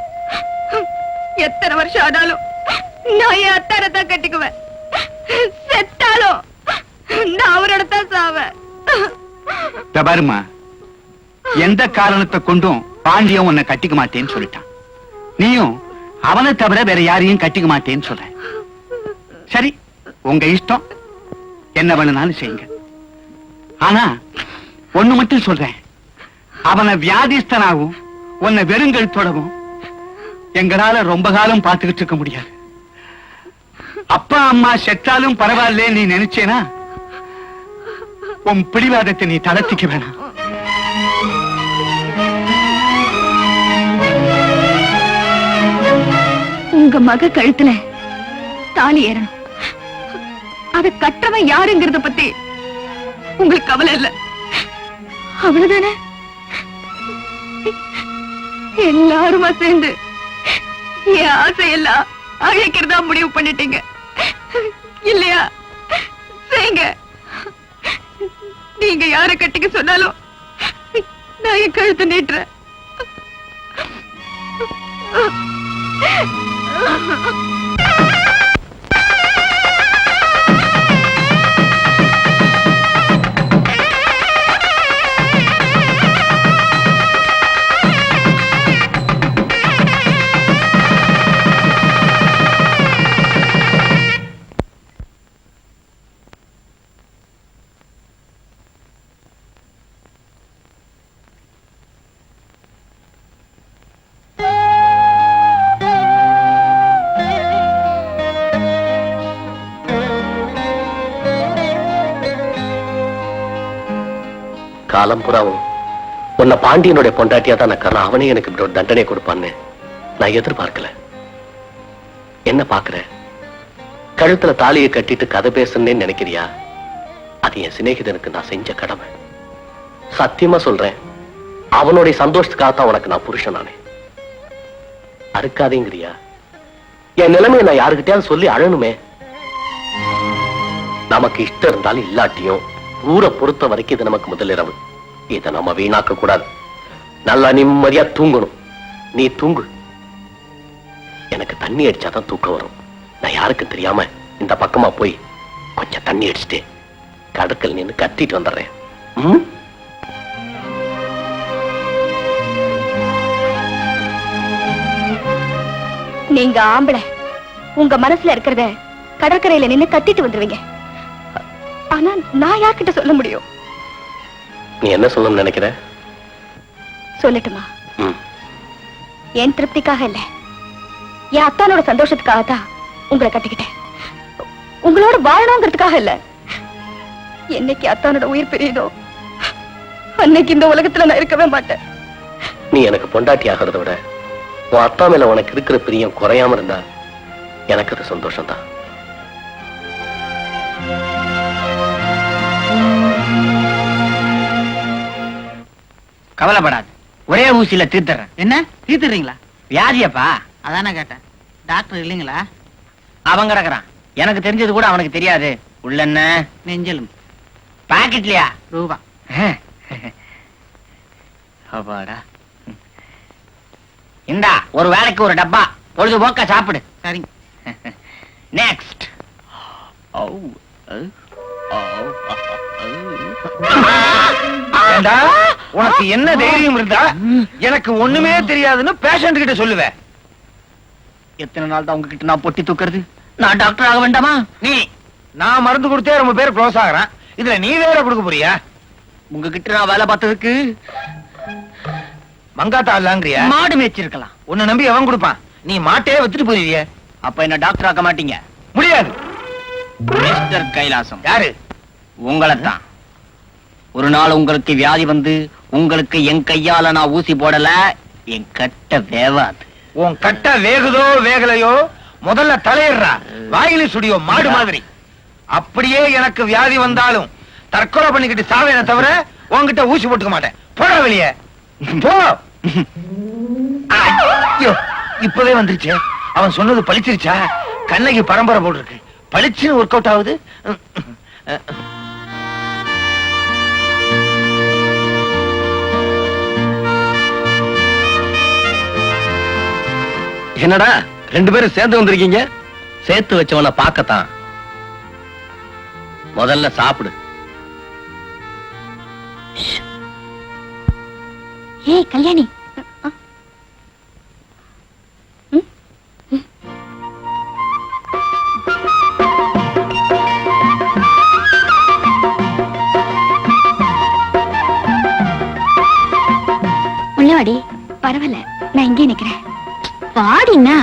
Speaker 1: எத்தனை வருஷம் ஆனாலும் நான் என் அத்தானை தான் கட்டிக்குவேன். செத்தாலும் நான் அவரோட தான் சாவேன்.
Speaker 6: பாருமா, எந்த காரணத்தை கொண்டும் பாண்டியன் உன்னை கட்டிக்க மாட்டேன்னு சொல்லிட்டான். நீயும் அவனை தவிர வேற யாரையும் கட்டிக்க மாட்டேன்னு சொல்ற. சரி, உங்க இஷ்டம், என்ன வேணும்னாலும் செய்யுங்க. ஆனா ஒண்ணு மட்டும் சொல்றேன், அவனை வியாதிஸ்தனாகவும் உன்னை வெறுங்கழுத்தோடவும் எங்களால ரொம்ப காலம் பார்த்துக்கிட்டு இருக்க முடியாது. அப்பா அம்மா செத்தாலும் பரவாயில்ல நீ நினைச்சேனா உன் பிடிவாதத்தை நீ தளர்த்திக்க வேணாம்.
Speaker 1: உங்க மக கழுத்துல தாலி ஏறணும். அத கற்றவன் யாருங்கிறத பத்தி உங்களுக்கு கவலை இல்ல, அவ்வளவுதானே? எல்லாருமா சேர்ந்து என் ஆசையெல்லாம் அழைக்கிறதா முடிவு பண்ணிட்டீங்க இல்லையா? செய்யுங்க. நீங்க யார கட்டிக்க சொன்னாலும் நான் என் கழுத்தை நீட்டுறேன்.
Speaker 4: காலம் புறாவும் உன்னை பாண்டியனுடைய பொண்டாட்டியா தான் நான் அவனே எனக்கு இப்படி ஒரு தண்டனை கொடுப்பான்னு நான் எதிர்பார்க்கல. என்ன பாக்குற? கழுத்துல தாலியை கட்டிட்டு கதை பேசுன்னு நினைக்கிறியா? அது என் சிநேகிதனுக்கு நான் செஞ்ச கடமை. சத்தியமா சொல்றேன், அவனுடைய சந்தோஷத்துக்காகத்தான் உனக்கு நான் புருஷன் நானே. அறுக்காதேங்கிறியா? என் நிலைமையை நான் யாருக்கிட்டையாவது சொல்லி அழணுமே. நமக்கு இஷ்டம் இருந்தாலும் இல்லாட்டியும் ஊரை பொறுத்த வரைக்கும் இது நமக்கு முதலிரவு. இதை நம்ம வீணாக்க கூடாது. நல்லா நிம்மதியா தூங்கணும். நீ தூங்கு. எனக்கு தண்ணி அடிச்சாதான் தூக்கம் வரும். நான் யாருக்கும் தெரியாம இந்த பக்கமா போய் கொஞ்சம் தண்ணி அடிச்சுட்டு கடற்கல் நின்னு கத்திட்டு வந்துடுறேன்.
Speaker 1: நீங்க ஆம்பளை, உங்க மனசுல இருக்கிறத கடற்கரையில நின்னு கத்திட்டு வந்துருவீங்க. ஆனா நான் யார்கிட்ட சொல்ல முடியும்?
Speaker 4: நீ என்ன சொல்லணும்னு நினைக்கிற?
Speaker 1: சொல்லட்டுமா? என் திருப்திக்காக இல்ல, என் அத்தானோட சந்தோஷத்துக்காக தான் உங்களை கட்டிக்கிட்டேன். உங்களோட வாழணுங்கிறதுக்காக இல்ல. என்னைக்கு அத்தானோட உயிர் பிரியுதோ அன்னைக்கு இந்த உலகத்துல நான் இருக்கவே மாட்டேன்.
Speaker 4: நீ எனக்கு பொண்டாட்டி ஆகிறத விட உன் அத்தா மேல உனக்கு இருக்கிற பிரியம் குறையாம இருந்தா எனக்கு அது சந்தோஷம் தான்.
Speaker 3: கவலைப்படாது, ஒரே ஊசியில தீர்த்துறேன். என்ன தீர்த்துறீங்களா? வியாதியப்பா? அதானே கேட்டேன். டாக்டர் இல்லைங்களா? அவன் கிடக்குறான். எனக்கு தெரிஞ்சது கூட அவனுக்கு தெரியாது. உள்ள என்ன நெஞ்சலும் பாக்கெட்லயா ரூபா. அப்பாடா, இந்தா ஒரு வேலைக்கு ஒரு டப்பா, பொழுதுபோக்க சாப்பிடு. சரிங்க. நெக்ஸ்ட்.
Speaker 2: உனக்கு என்ன தைரியம் இருந்தா எனக்கு ஒண்ணுமே தெரியாதுன்னு பேஷண்ட் கிட்ட சொல்லுவேன்.
Speaker 6: எத்தனை நாள் தான் உங்ககிட்ட நான் பொட்டி தூக்குறது? நான் டாக்டர் ஆக வேண்டாமா?
Speaker 2: நீ நான் மருந்து கொடுத்தே ரொம்ப பேர் க்ளோஸ் ஆகுறான், இதுல நீ வேற கொடுக்க போறியா?
Speaker 6: உங்ககிட்ட நான் வேலை பார்த்ததுக்கு
Speaker 2: மங்காத்தா இல்லாங்கிறியா?
Speaker 6: மாடு மேய்ச்சிருக்கலாம்.
Speaker 2: உன்னை நம்பி எவன் கொடுப்பான்? நீ மாட்டையே வித்துட்டு போயிருவிய.
Speaker 6: அப்ப என்ன டாக்டர் ஆக்க மாட்டீங்க?
Speaker 2: முடியாது.
Speaker 6: மிஸ்டர் கைலாசம்,
Speaker 2: யாரு?
Speaker 6: உங்களைத்தான். ஒரு நாள் உங்களுக்கு வியாதி வந்து உங்களுக்கு என் கையால நான் ஊசி போடல, என் கட்ட வேவாது.
Speaker 2: உன் கட்ட வேகுதோ வேகலையோ முதல்ல தலையிடுறா. வாயில சுடியோ மாடு மாதிரி. அப்படியே எனக்கு வியாதி வந்தாலும் தற்கொலை பண்ணிக்கிட்டு சாவேன தவிர உன்கிட்ட ஊசி போட்டுக்க மாட்டேன். போட வெளியே போ. ஐயோ, இப்பவே வந்துருச்சு. அவன் சொன்னது பளிச்சிருச்சா? கண்ணகி பரம்பரை போட்டிருக்கு, பளிச்சுன்னு ஒர்க் அவுட் ஆகுது.
Speaker 4: என்னடா ரெண்டு பேரும் சேர்ந்து வந்திருக்கீங்க? சேர்த்து வச்சவன பார்க்கத்தான். முதல்ல சாப்பிடு.
Speaker 1: ஏய் கல்யாணி, உள்ளவாடி. பரவாயில்ல, நான் இங்கே நிக்கிறேன். வாடினா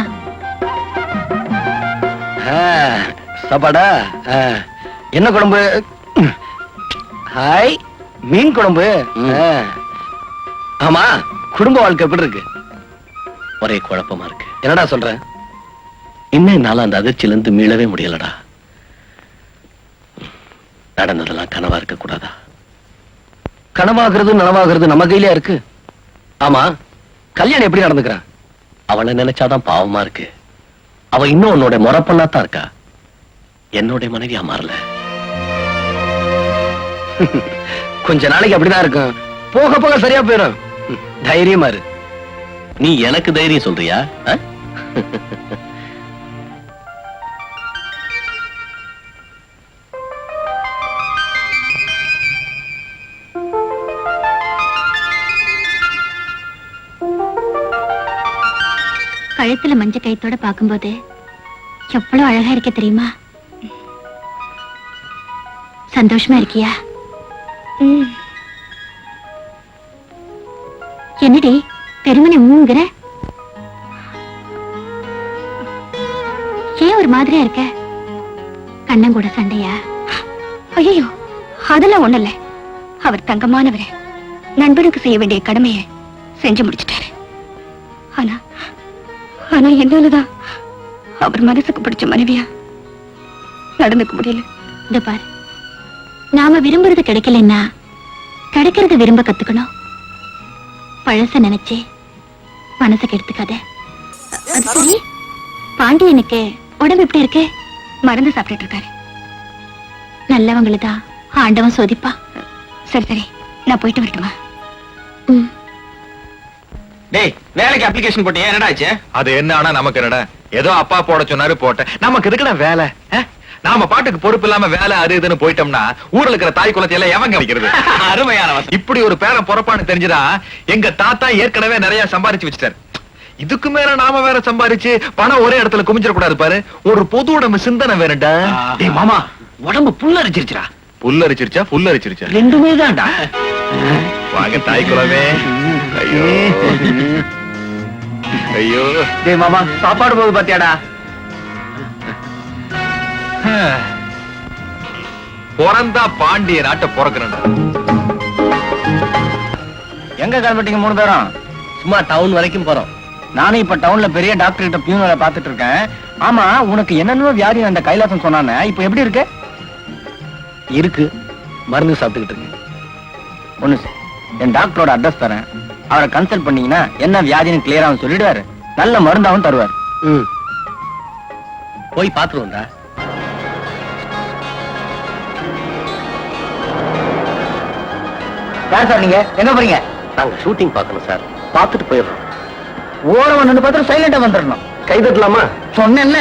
Speaker 2: சாப்பாடா? என்ன குழம்பு? ஹாய், மீன் குழம்பு. ஆமா, குடும்ப வாழ்க்கை எப்படி இருக்கு?
Speaker 4: ஒரே குழப்பமா இருக்கு.
Speaker 2: என்னடா சொல்ற?
Speaker 4: இன்னும் என்னால அந்த அதிர்ச்சியில இருந்து மீளவே முடியலடா. நடந்ததெல்லாம் கனவா இருக்க கூடாதா?
Speaker 2: கனவாகிறது நனவாகிறது நம்ம கையில இருக்கு. ஆமா, கல்யாணம் எப்படி நடந்துக்கிறான்?
Speaker 4: அவளை நினைச்சாதான் பாவமா இருக்கு. அவ இன்னும் உன்னோட முறப்பண்ணாத்தான் இருக்கா, என்னோட மனைவியா மாறல.
Speaker 2: கொஞ்ச நாளைக்கு அப்படிதான் இருக்கும், போக போக சரியா போயிடும். தைரியமா இரு.
Speaker 4: நீ எனக்கு தைரியம் சொல்றியா?
Speaker 1: கழுத்துல மஞ்ச கைத்தோட பாக்கும்போது எவ்வளவு அழகா இருக்க தெரியுமா? சந்தோஷமா இருக்கியா? என்னடி பெருமனை மூங்குற? ஏன் ஒரு மாதிரியா இருக்க? கண்ணன் கூட சண்டையா? ஐயோ, அதெல்லாம் ஒண்ணு இல்ல. அவர் தங்கமானவரே, நண்பனுக்கு செய்ய வேண்டிய கடமையை செஞ்சு முடிச்சிட்டாரு. ஆனா ஆனா என்னாலதான் அவர் மனசுக்கு பிடிச்ச மனைவியா நடந்துக்க முடியல. இந்த பாரு, நாம விரும்புறது கிடைக்கலன்னா கிடைக்கிறது விரும்ப கத்துக்கணும். பழச நினைச்சே மனசை கெடுத்துக்காத. அது சரி, பாண்டியனுக்கு உடம்பு எப்படி இருக்கு? மருந்து சாப்பிட்டு இருக்காரு. நல்லவங்களுதான் ஆண்டவன் சோதிப்பா. சரி சரி, நான் போயிட்டு வரட்டுமா?
Speaker 7: டேய், வேலைக்கு அப்ளிகேஷன் போட்டியா? என்னடா ஆச்சு?
Speaker 5: அது என்ன ஆனா நமக்கு என்னடா? ஏதோ அப்பா போட சொன்னாரு போட்டேன். நமக்கு இருக்குடா வேலை. நாம பாட்டுக்கு பொறுப்பு இல்லாம வேலை அது இதுன்னு போயிட்டோம்னா ஊர்ல இருக்கிற தாய் குலத்தை எல்லாம் எவன் கவனிக்கிறது?
Speaker 7: அருமையான வசனம்.
Speaker 5: இப்படி ஒரு பேரன் பொறப்பான்னு தெரிஞ்சுதா எங்க தாத்தா ஏற்கனவே நிறைய சம்பாரிச்சு வச்சுட்டாரு. இதுக்கு மேல நாம வேற சம்பாரிச்சு பணம் ஒரே இடத்துல குமிஞ்சிட கூடாது பாரு. ஒரு பொது உடம்பு சிந்தனை வேணும்டா.
Speaker 2: டேய் மாமா, உடம்பு புல்லரிச்சிருச்சுடா.
Speaker 5: புல்லரிச்சிருச்சா புல்லரிச்சிருச்சா?
Speaker 2: ரெண்டுமே தான்டா.
Speaker 5: வாங்க தாய் குலமே. ஐயோ ஐயோ.
Speaker 2: டேய் மாமா, சாப்பாடு போகுது பாத்தியாடா?
Speaker 5: பிறந்தா பாண்டிய நாட்டை பிறக்கிறேன்டா.
Speaker 6: எங்க கிளம்பிட்டீங்க 3 பேரும்?
Speaker 4: சும்மா டவுன் வரைக்கும் போறோம்.
Speaker 6: நானும் இப்ப டவுன்ல பெரிய டாக்டர் கிட்ட பியூன் வேலை பார்த்துட்டு இருக்கேன். ஆமா, உனக்கு என்னென்ன வியாதி அந்த கைலாசம் சொன்னானே, இப்ப எப்படி இருக்கு?
Speaker 2: இருக்கு, மருந்து சாப்பிட்டுக்கிட்டு இருக்கு.
Speaker 6: ஒண்ணு சார், என் டாக்டரோட அட்ரஸ் தரேன். அவரை கன்சல்ட் பண்ணீங்கன்னா என்ன வியாதின்னு கிளியரா சொல்லிடுவாரு. நல்ல மருந்தாவும் தருவார்.
Speaker 4: போய் பாத்துருவோம்டா.
Speaker 6: யார் சார் நீங்க? எங்க போறீங்க?
Speaker 4: நாங்க ஷூட்டிங் பார்க்கணும் சார். பார்த்துட்டு போயிடுறோம்.
Speaker 6: ஓரம் வந்து பார்த்து சைலண்டா வந்துடணும்.
Speaker 2: கை தட்டலாமா?
Speaker 6: சொன்னேன்ல.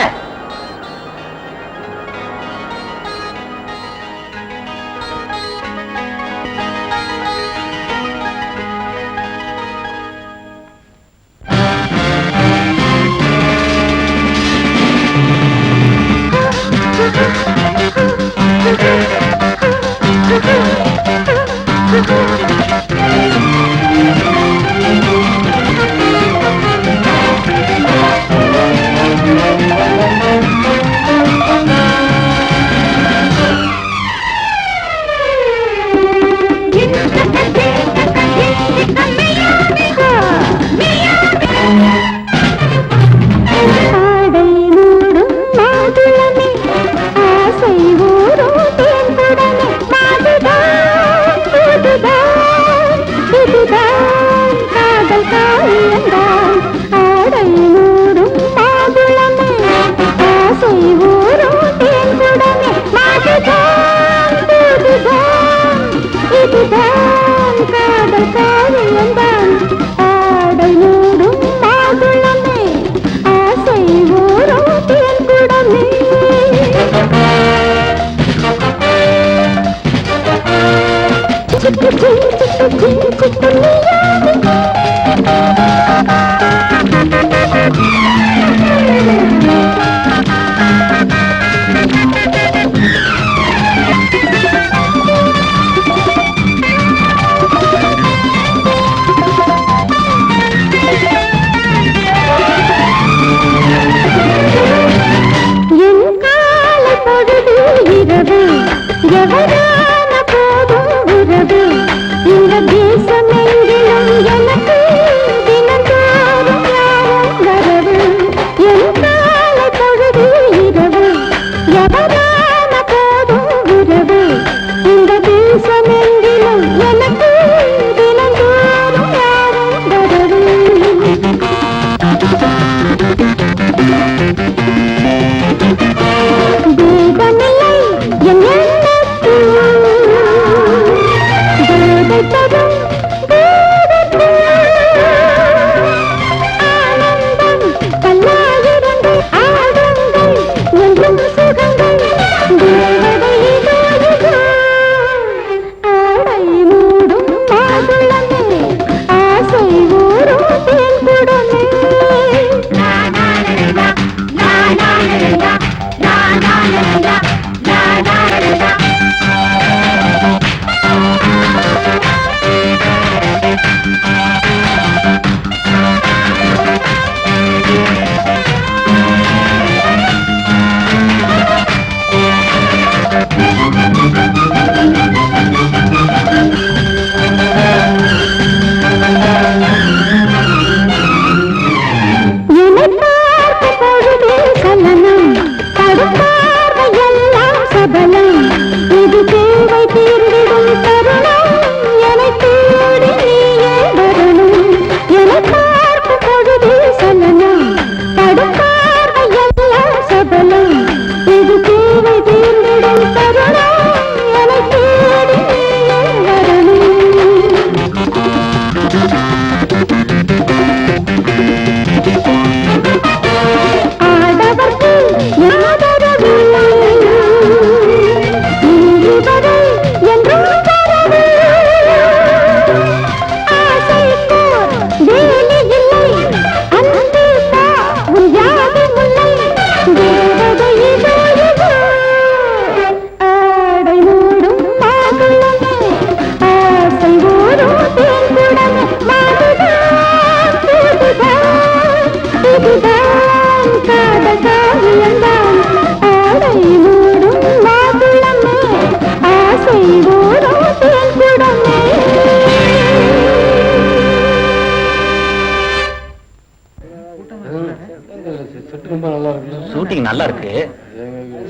Speaker 6: ஷூட்டிங் நல்லா இருக்கு.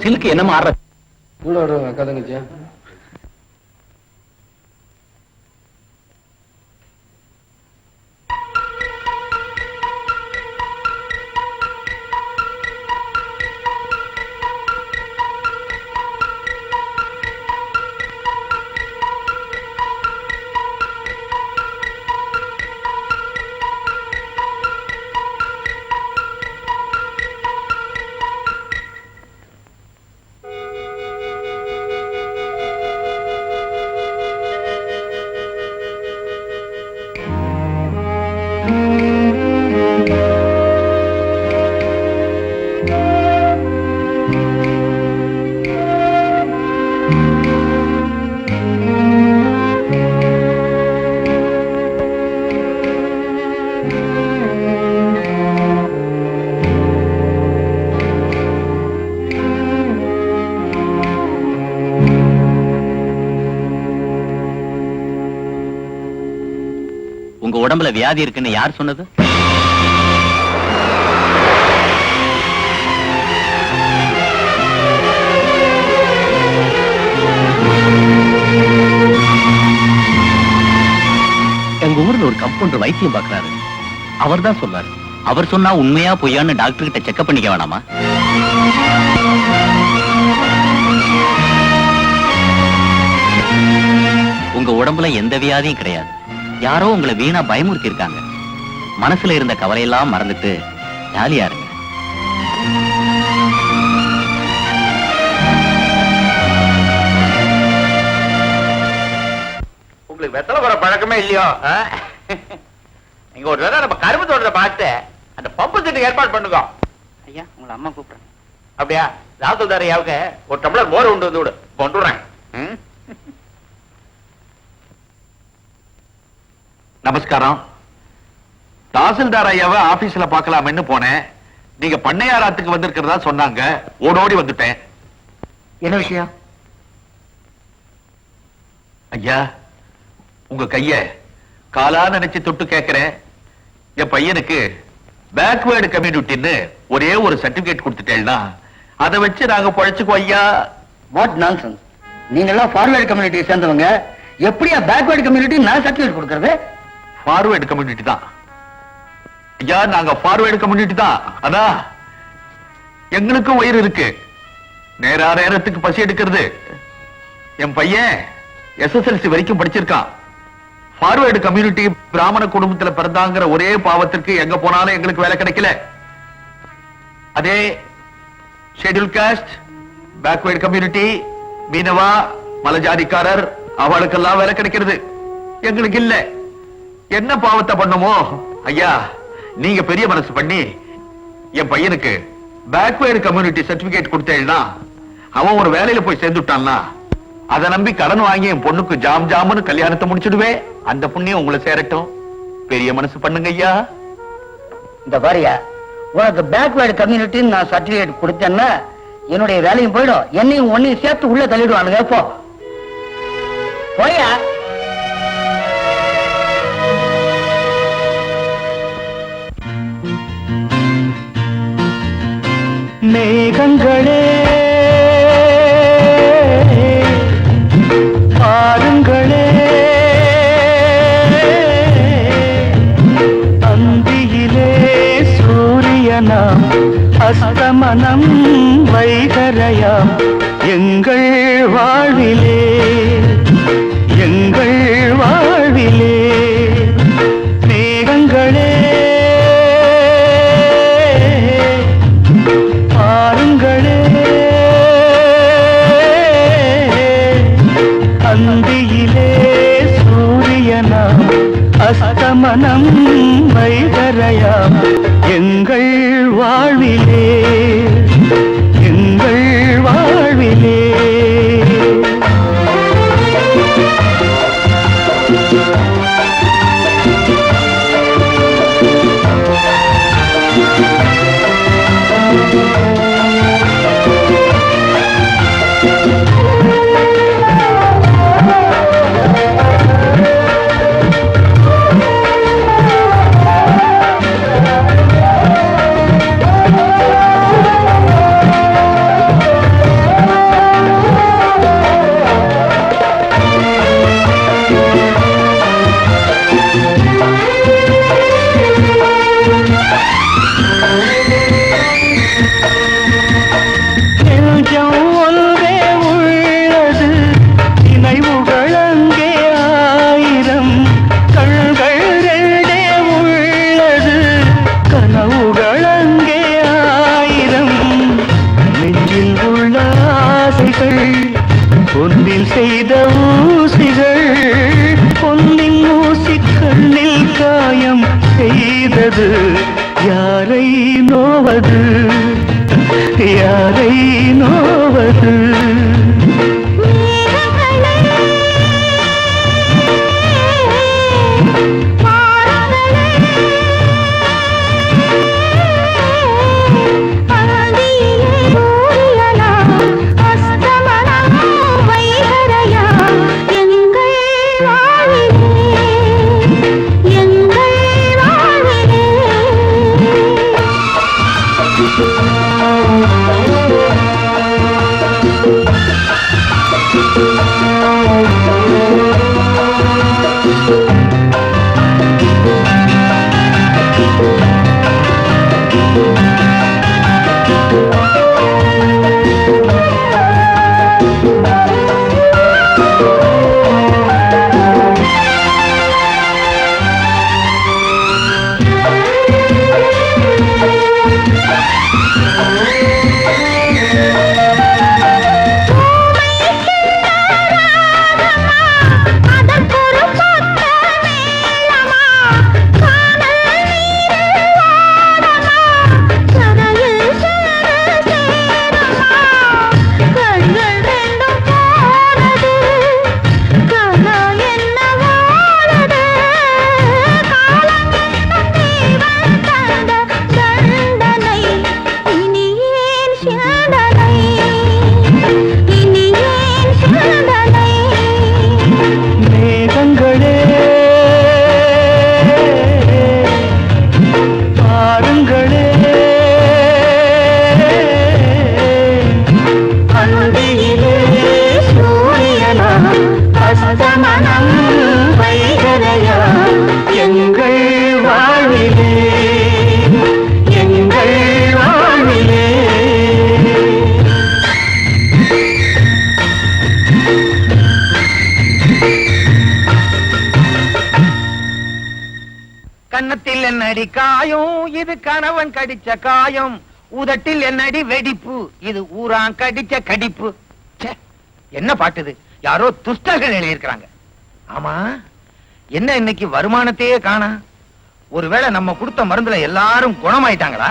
Speaker 6: சிலுக்கு என்ன மாற
Speaker 2: கூட அக்கா தங்கச்சியா?
Speaker 6: உங்க உடம்புல வியாதி இருக்குன்னு யார் சொன்னது? எங்க ஊர்ல ஒரு கம்பவுண்டர் வைத்தியம் பார்க்கறாரு. அவர் தான் சொன்னாரு. அவர் சொன்னா உண்மையா பொய்யான்னு டாக்டர் கிட்ட செக்அப் பண்ணிக்க வேணாமா? உங்க உடம்புல எந்த வியாதியும் கிடையாது. யாரோ உங்களை வீணா பயமுறுத்தி இருக்காங்க. மனசுல இருந்த கவலையெல்லாம் மறந்துட்டு ஜாலியா இருங்க.
Speaker 7: உங்களுக்கு வெத்தலை போற பழக்கமே இல்லையோ? நீங்க ஒரு தடவை நம்ம கரும்பு தோட்டத்தை பார்த்து அந்த பம்பு செட்டு ஏற்பாடு பண்ணுங்க.
Speaker 3: ஐயா உங்களை அம்மா கூப்பிடுறேன்.
Speaker 7: அப்படியா? தாசில்தார் ஐயாவுக்கு ஒரு டம்ளர் மோர் உண்டு வந்து விடு, கொண்டு விடுறேன்.
Speaker 5: நமஸ்காரம். தாசில்தார் ஐயாவை ஆபீஸ்ல பார்க்கலாம்னு போனேன். நீங்க பண்ணையாராத்துக்கு வந்திருக்கிறதா சொன்னாங்க. ஓடோடி வந்துட்டேன்.
Speaker 3: என்ன விஷயம்?
Speaker 5: ஐயா, உங்க கைய காலா நினைச்சு தொட்டு கேட்கிறேன். என் பையனுக்கு பேக்வேர்டு கம்யூனிட்டின்னு ஒரே ஒரு சர்டிபிகேட் கொடுத்துட்டேன்னா அதை வச்சு நாங்க பழைச்சுக்கோ ஐயா.
Speaker 3: What nonsense. நீங்க எல்லாம் ஃபார்வர்ட் கம்யூனிட்டியை சேர்ந்தவங்க, எப்படியா பேக்வேர்டு கம்யூனிட்டி நான் சர்டிபிகேட் கொடுக்கறது?
Speaker 5: ஃபார்வேர்டு கம்யூனிட்டி தான் ஐயா, நாங்க ஃபார்வேர்டு கம்யூனிட்டி தான். அதான் எங்களுக்கும் வயிறு இருக்கு, நேரா நேரத்துக்கு பசி எடுக்கிறது. என் பையன் எஸ்எஸ்எல்சி வரைக்கும் படிச்சிருக்கான். ஃபார்வேர்டு கம்யூனிட்டி பிராமண குடும்பத்துல பிறந்தாங்கிற ஒரே பாவத்திற்கு எங்க போனாலும் எங்களுக்கு வேலை கிடைக்கல. அதே ஷெட்யூல் காஸ்ட், பேக்வேர்டு கம்யூனிட்டி, மீனவா, மலஜாதிக்காரர், அவளுக்கெல்லாம் வேலை கிடைக்கிறது, எங்களுக்கு இல்ல. என்ன பாவத்தை பண்ணுமோ ஐயா, நீங்க பெரிய மனசு பண்ணி என் பையனுக்கு பேக்வேர்டு கம்யூனிட்டி சர்டிபிகேட் கொடுத்தேன்னா அவன் ஒரு வேலையில போய் சேர்ந்துட்டான்னா அதை நம்பி கடன் வாங்கி என் பொண்ணுக்கு ஜாம் ஜாமுன்னு கல்யாணத்தை முடிச்சிடுவேன். அந்த புண்ணியம் உங்களை சேரட்டும். பெரிய மனசு பண்ணுங்க ஐயா.
Speaker 3: இந்த பாரியா, உனக்கு பேக்வேர்டு கம்யூனிட்டின்னு நான் சர்டிபிகேட் கொடுத்தேன்னா என்னுடைய வேலையும் போயிடும், என்னையும் ஒன்னையும் சேர்த்து உள்ள தள்ளிடுவானுங்க. போ போயா.
Speaker 8: மேகங்களே பாருங்களே, அந்தியிலே சூரியனாம், அஸ்தமனம் வைகரையாம், எங்கள் வாழ்விலே எங்கள் வாழ்விலே. மேகங்களே பாருங்களே, அந்தியிலே சூரியனாம், அஸ்தமனம் வைகரையாம், எங்கள் வாழ்விலே எங்கள் வாழ்விலே. பொன்னில் செய்த ஊசிகள், பொன்னின் ஊசி கண்ணில் காயம் செய்தது, யாரை நோவது யாரை நோவது.
Speaker 1: எங்கள்
Speaker 8: மனம் வைகரையா எங்கள் வாழ்விலே எங்கள் வாழ்விலே.
Speaker 2: கன்னத்தில் என்னடி காயம், இது கணவன் கடிச்ச காயம். உதட்டில் என்னடி வெடிப்பு, இது ஊரான் கடிச்ச கடிப்பு. ச்சே, என்ன பாட்டுது, யாரோ துஷ்டர்கள் எழுதியிருக்கிறாங்க. ஆமா, என்ன இன்னைக்கு வருமானத்தையே காணா? ஒருவேளை நம்ம கொடுத்த மருந்துல எல்லாரும் குணமாயிட்டாங்களா,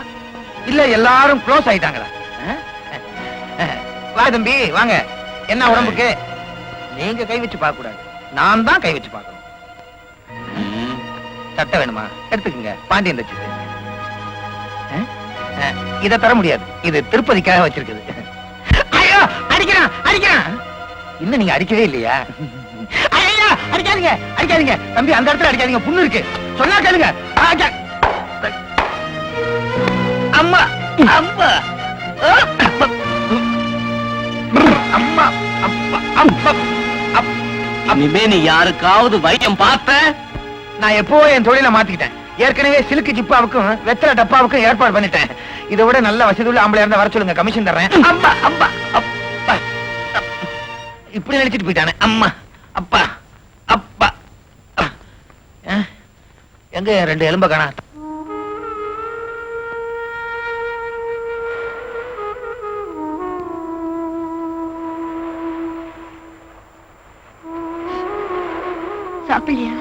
Speaker 2: இல்ல எல்லாரும் க்ளோஸ் ஆயிட்டாங்களா? வா தம்பி வாங்க. என்ன உடம்புக்கு? நீங்க கை வச்சு பார்க்க கூடாது, நான் தான் கை வச்சு பார்க்கணும். சட்டை வேணுமா? எடுத்துக்கங்க, பாண்டியன் தச்சு. இத தர முடியாது, இது திருப்பதிக்காக வச்சிருக்குது. ஐயோ, அடிக்கிறான் அடிக்கிறான். இன்னும் நீங்க அடிக்கவே இல்லையா? ஐயா, அடிக்காதீங்க அடிக்காதீங்க தம்பி, அந்த இடத்துல அடிக்காதீங்க, புண்ணு இருக்கு. சொன்னா கேளுங்க. அம்மா அம்மா அம்மா அப்பா அப்பா.
Speaker 4: இனிமே நீ யாருக்காவது வைத்தியம் பார்த்த?
Speaker 2: நான் எப்போ என் தொழிலை மாத்திக்கிட்டேன். ஏற்கனவே சிலுக்கு ஜிப்பாவுக்கும் வெத்தலை டப்பாவுக்கும் ஏற்பாடு பண்ணிட்டேன். இதை விட நல்ல வசதி உள்ள ஆம்பளை இருந்தா வர சொல்லுங்க, கமிஷன் தர்றேன். அம்மா அம்மா அப்பா. இப்படி நினைச்சிட்டு போயிட்டானே. அம்மா அப்பா அப்பா. எங்க ரெண்டு எலும்ப காணா?
Speaker 1: சாப்பிடலையா?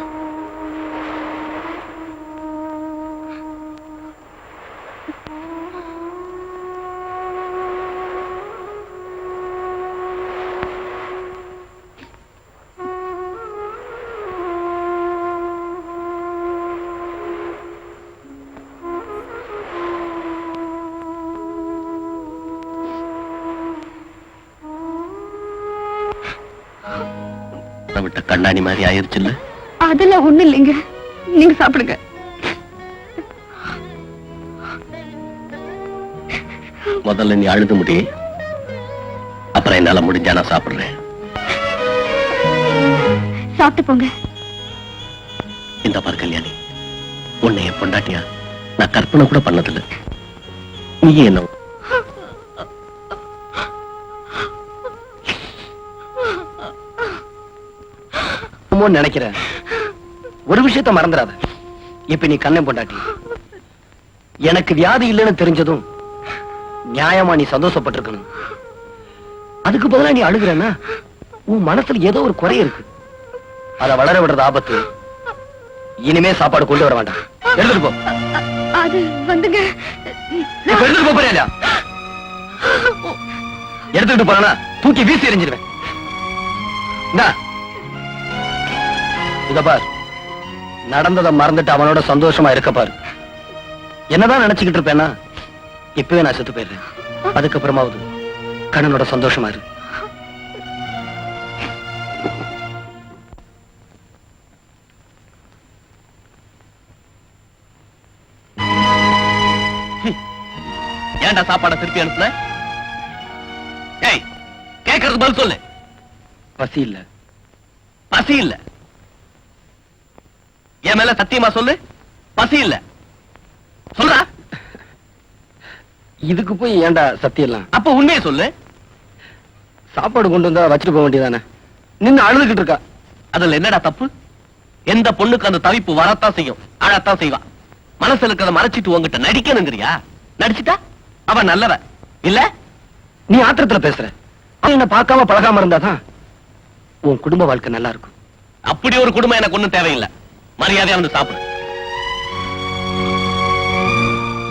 Speaker 4: விட்ட கண்ணாடி மாதிரி ஆயிருச்சுல்ல?
Speaker 1: அதெல்லாம் ஒண்ணு இல்லைங்க, நீங்க சாப்பிடுங்க.
Speaker 4: முதல்ல நீ அழுது முடி, அப்புறம் என்னால முடிஞ்சா நான் சாப்பிடுறேன்.
Speaker 1: சாப்பிட்டு போங்க.
Speaker 4: இந்த பாரு கல்யாணி, உன்னை என் பொண்டாட்டியா நான் கற்பனை கூட பண்ணதில்லை. நீ என்ன
Speaker 2: நினைக்கிறேன். ஒரு விஷயத்த மறந்துடாத, இப்ப நீ கண்ணன் பொண்டாட்டி. எனக்கு வியாதி இல்லைன்னு தெரிஞ்சதும் நியாயமா நீ சந்தோஷப்பட்டிருக்கணும். அதுக்கு பதிலா நீ அழுகிறன்னா உன் மனசுல ஏதோ ஒரு குறை இருக்கு. அத வளர விடுறது ஆபத்து. இனிமே சாப்பாடு கொண்டு வர வேண்டாம், எடுத்துட்டு போ.
Speaker 1: அது வந்துங்க,
Speaker 2: எடுத்துட்டு போறியா இல்லையா? எடுத்துக்கிட்டு போறா தூக்கி வீசி எறிஞ்சிருவேன். இத பார், நடந்ததை மறந்துட்டு அவனோட சந்தோஷமா இருக்க பாரு. என்னதான் நினைச்சுக்கிட்டு இருப்பேன்னா இப்பவே நான் செத்து போயிடுறேன். அதுக்கப்புறமாவது கண்ணனோட சந்தோஷமா இரு.
Speaker 4: ஏன்டா சாப்பாடை திருப்பி அனுப்புன? ஏய், கேட்கறது பதில் சொல்லு.
Speaker 2: பசி இல்ல.
Speaker 4: பசி இல்ல? என் மேல சத்தியமா சொல்லு, பசி இல்ல. சொல்றா.
Speaker 2: இதுக்கு போய் ஏன்டா சத்தியெல்லாம்?
Speaker 4: அப்ப உண்மையை சொல்லு.
Speaker 2: சாப்பாடு கொண்டு வந்தா வச்சுட்டு போக வேண்டியதானே? நின்னு அழுதுகிட்டு இருக்கா.
Speaker 4: அதுல என்னடா தப்பு? எந்த பொண்ணுக்கு அந்த தவிப்பு வரத்தான் செய்யும், அழத்தான் செய்வா. மனசுல இருக்கிறத மறைச்சிட்டு உங்ககிட்ட நடிக்கணுங்கிறியா? நடிச்சுட்டா அவன் நல்லவ இல்ல?
Speaker 2: நீ ஆத்திரத்துல பேசுற. அவன் என்ன பார்க்காம பழகாம இருந்தாதான் உன் குடும்ப வாழ்க்கை நல்லா இருக்கும்.
Speaker 4: அப்படி ஒரு குடும்பம் எனக்கு ஒண்ணும் தேவையில்லை. மரியாதையா வந்து சாப்பிடு.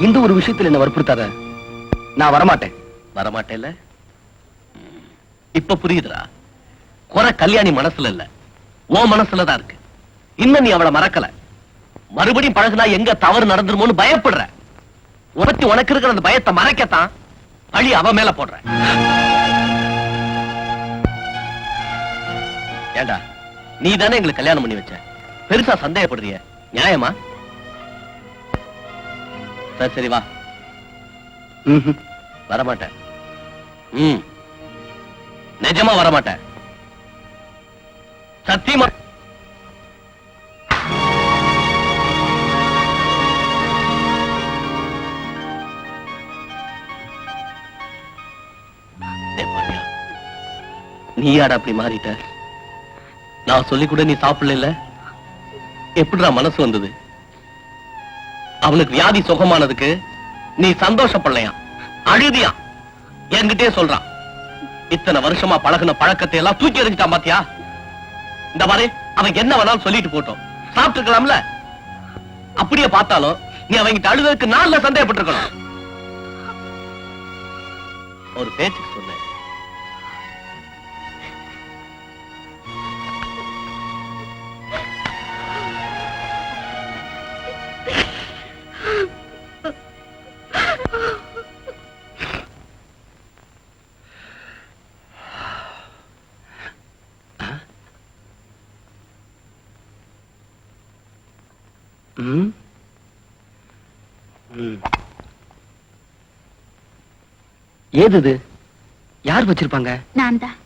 Speaker 2: இந்த ஒரு விஷயத்துல என்ன வற்புறுத்தாத, நான் வரமாட்டேன்.
Speaker 4: வரமாட்டேல்ல? இப்ப புரியுதுடா. குறை கல்யாணி மனசுல இல்ல, உன் மனசுலதான் இருக்கு. இன்னும் நீ அவளை மறக்கல. மறுபடியும் பழகுனா எங்க தவறு நடந்துருமோன்னு பயப்படுற. உனக்கு உனக்கு இருக்கிற அந்த பயத்தை மறைக்கத்தான் பழி அவ மேல போடுற. ஏண்டா, நீ தானே எங்களுக்கு கல்யாணம் பண்ணி வச்ச, பெருசா சந்தேகப்படுறிய? நியாயமா? சரி சரி வா. வரமாட்டேன். நிஜமா வரமாட்டேன். சத்தியமா நீயாடா அப்படி மாறிட்ட? நான் சொல்லி கூட நீ சாப்பிடல. எப்படிடா மனசு வந்தது? அவனுக்கு வியாதி சுகமானதுக்கு நீ சந்தோஷப்படலையா, அழுதியா? என்கிட்டே சொல்றான். இத்தனை வருஷமா பழகுன பழக்கத்தை எல்லாம் தூக்கி எறிஞ்சிட்டான் பாத்தியா? இந்த மாதிரி அவன் என்ன வேணாலும் சொல்லிட்டு போட்டோம், சாப்பிட்டுக்கலாம்ல. அப்படியே பார்த்தாலும் நீ அவங்கிட்ட அழுததுக்கு நான்ல சந்தேகப்பட்டிருக்கணும். ஒரு பேச்சுக்கு சொன்ன.
Speaker 2: ஏது இது? யார் வச்சிருப்பாங்க?
Speaker 1: நான் தான்.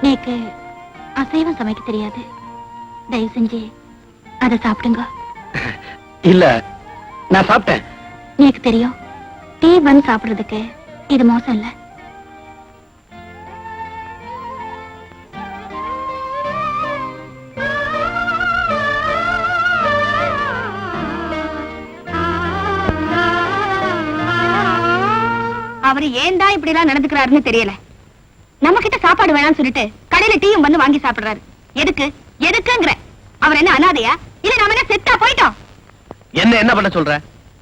Speaker 1: நேக்கு அசைவம் சமைக்க தெரியாது, தயவு செஞ்சு அதை சாப்பிடுங்க.
Speaker 2: இல்ல, நான் சாப்பிட்டேன்.
Speaker 1: எனக்கு தெரியும், டீ பன் சாப்பிடுறதுக்கு இது மோசம் இல்ல. அவரு ஏன் தான் இப்படி எல்லாம் நடந்துக்கிறாருன்னு தெரியல. நம்ம கிட்ட சாப்பாடு வேணாம்னு சொல்லிட்டு கடையில டீயும் வந்து வாங்கி சாப்பிடுறாரு. எதுக்கு எதுக்குங்கிற? அவர் என்ன அனாதையா? இல்ல நாம என்ன செத்தா போயிட்டோம்?
Speaker 4: என்ன பண்ண சொல்ற?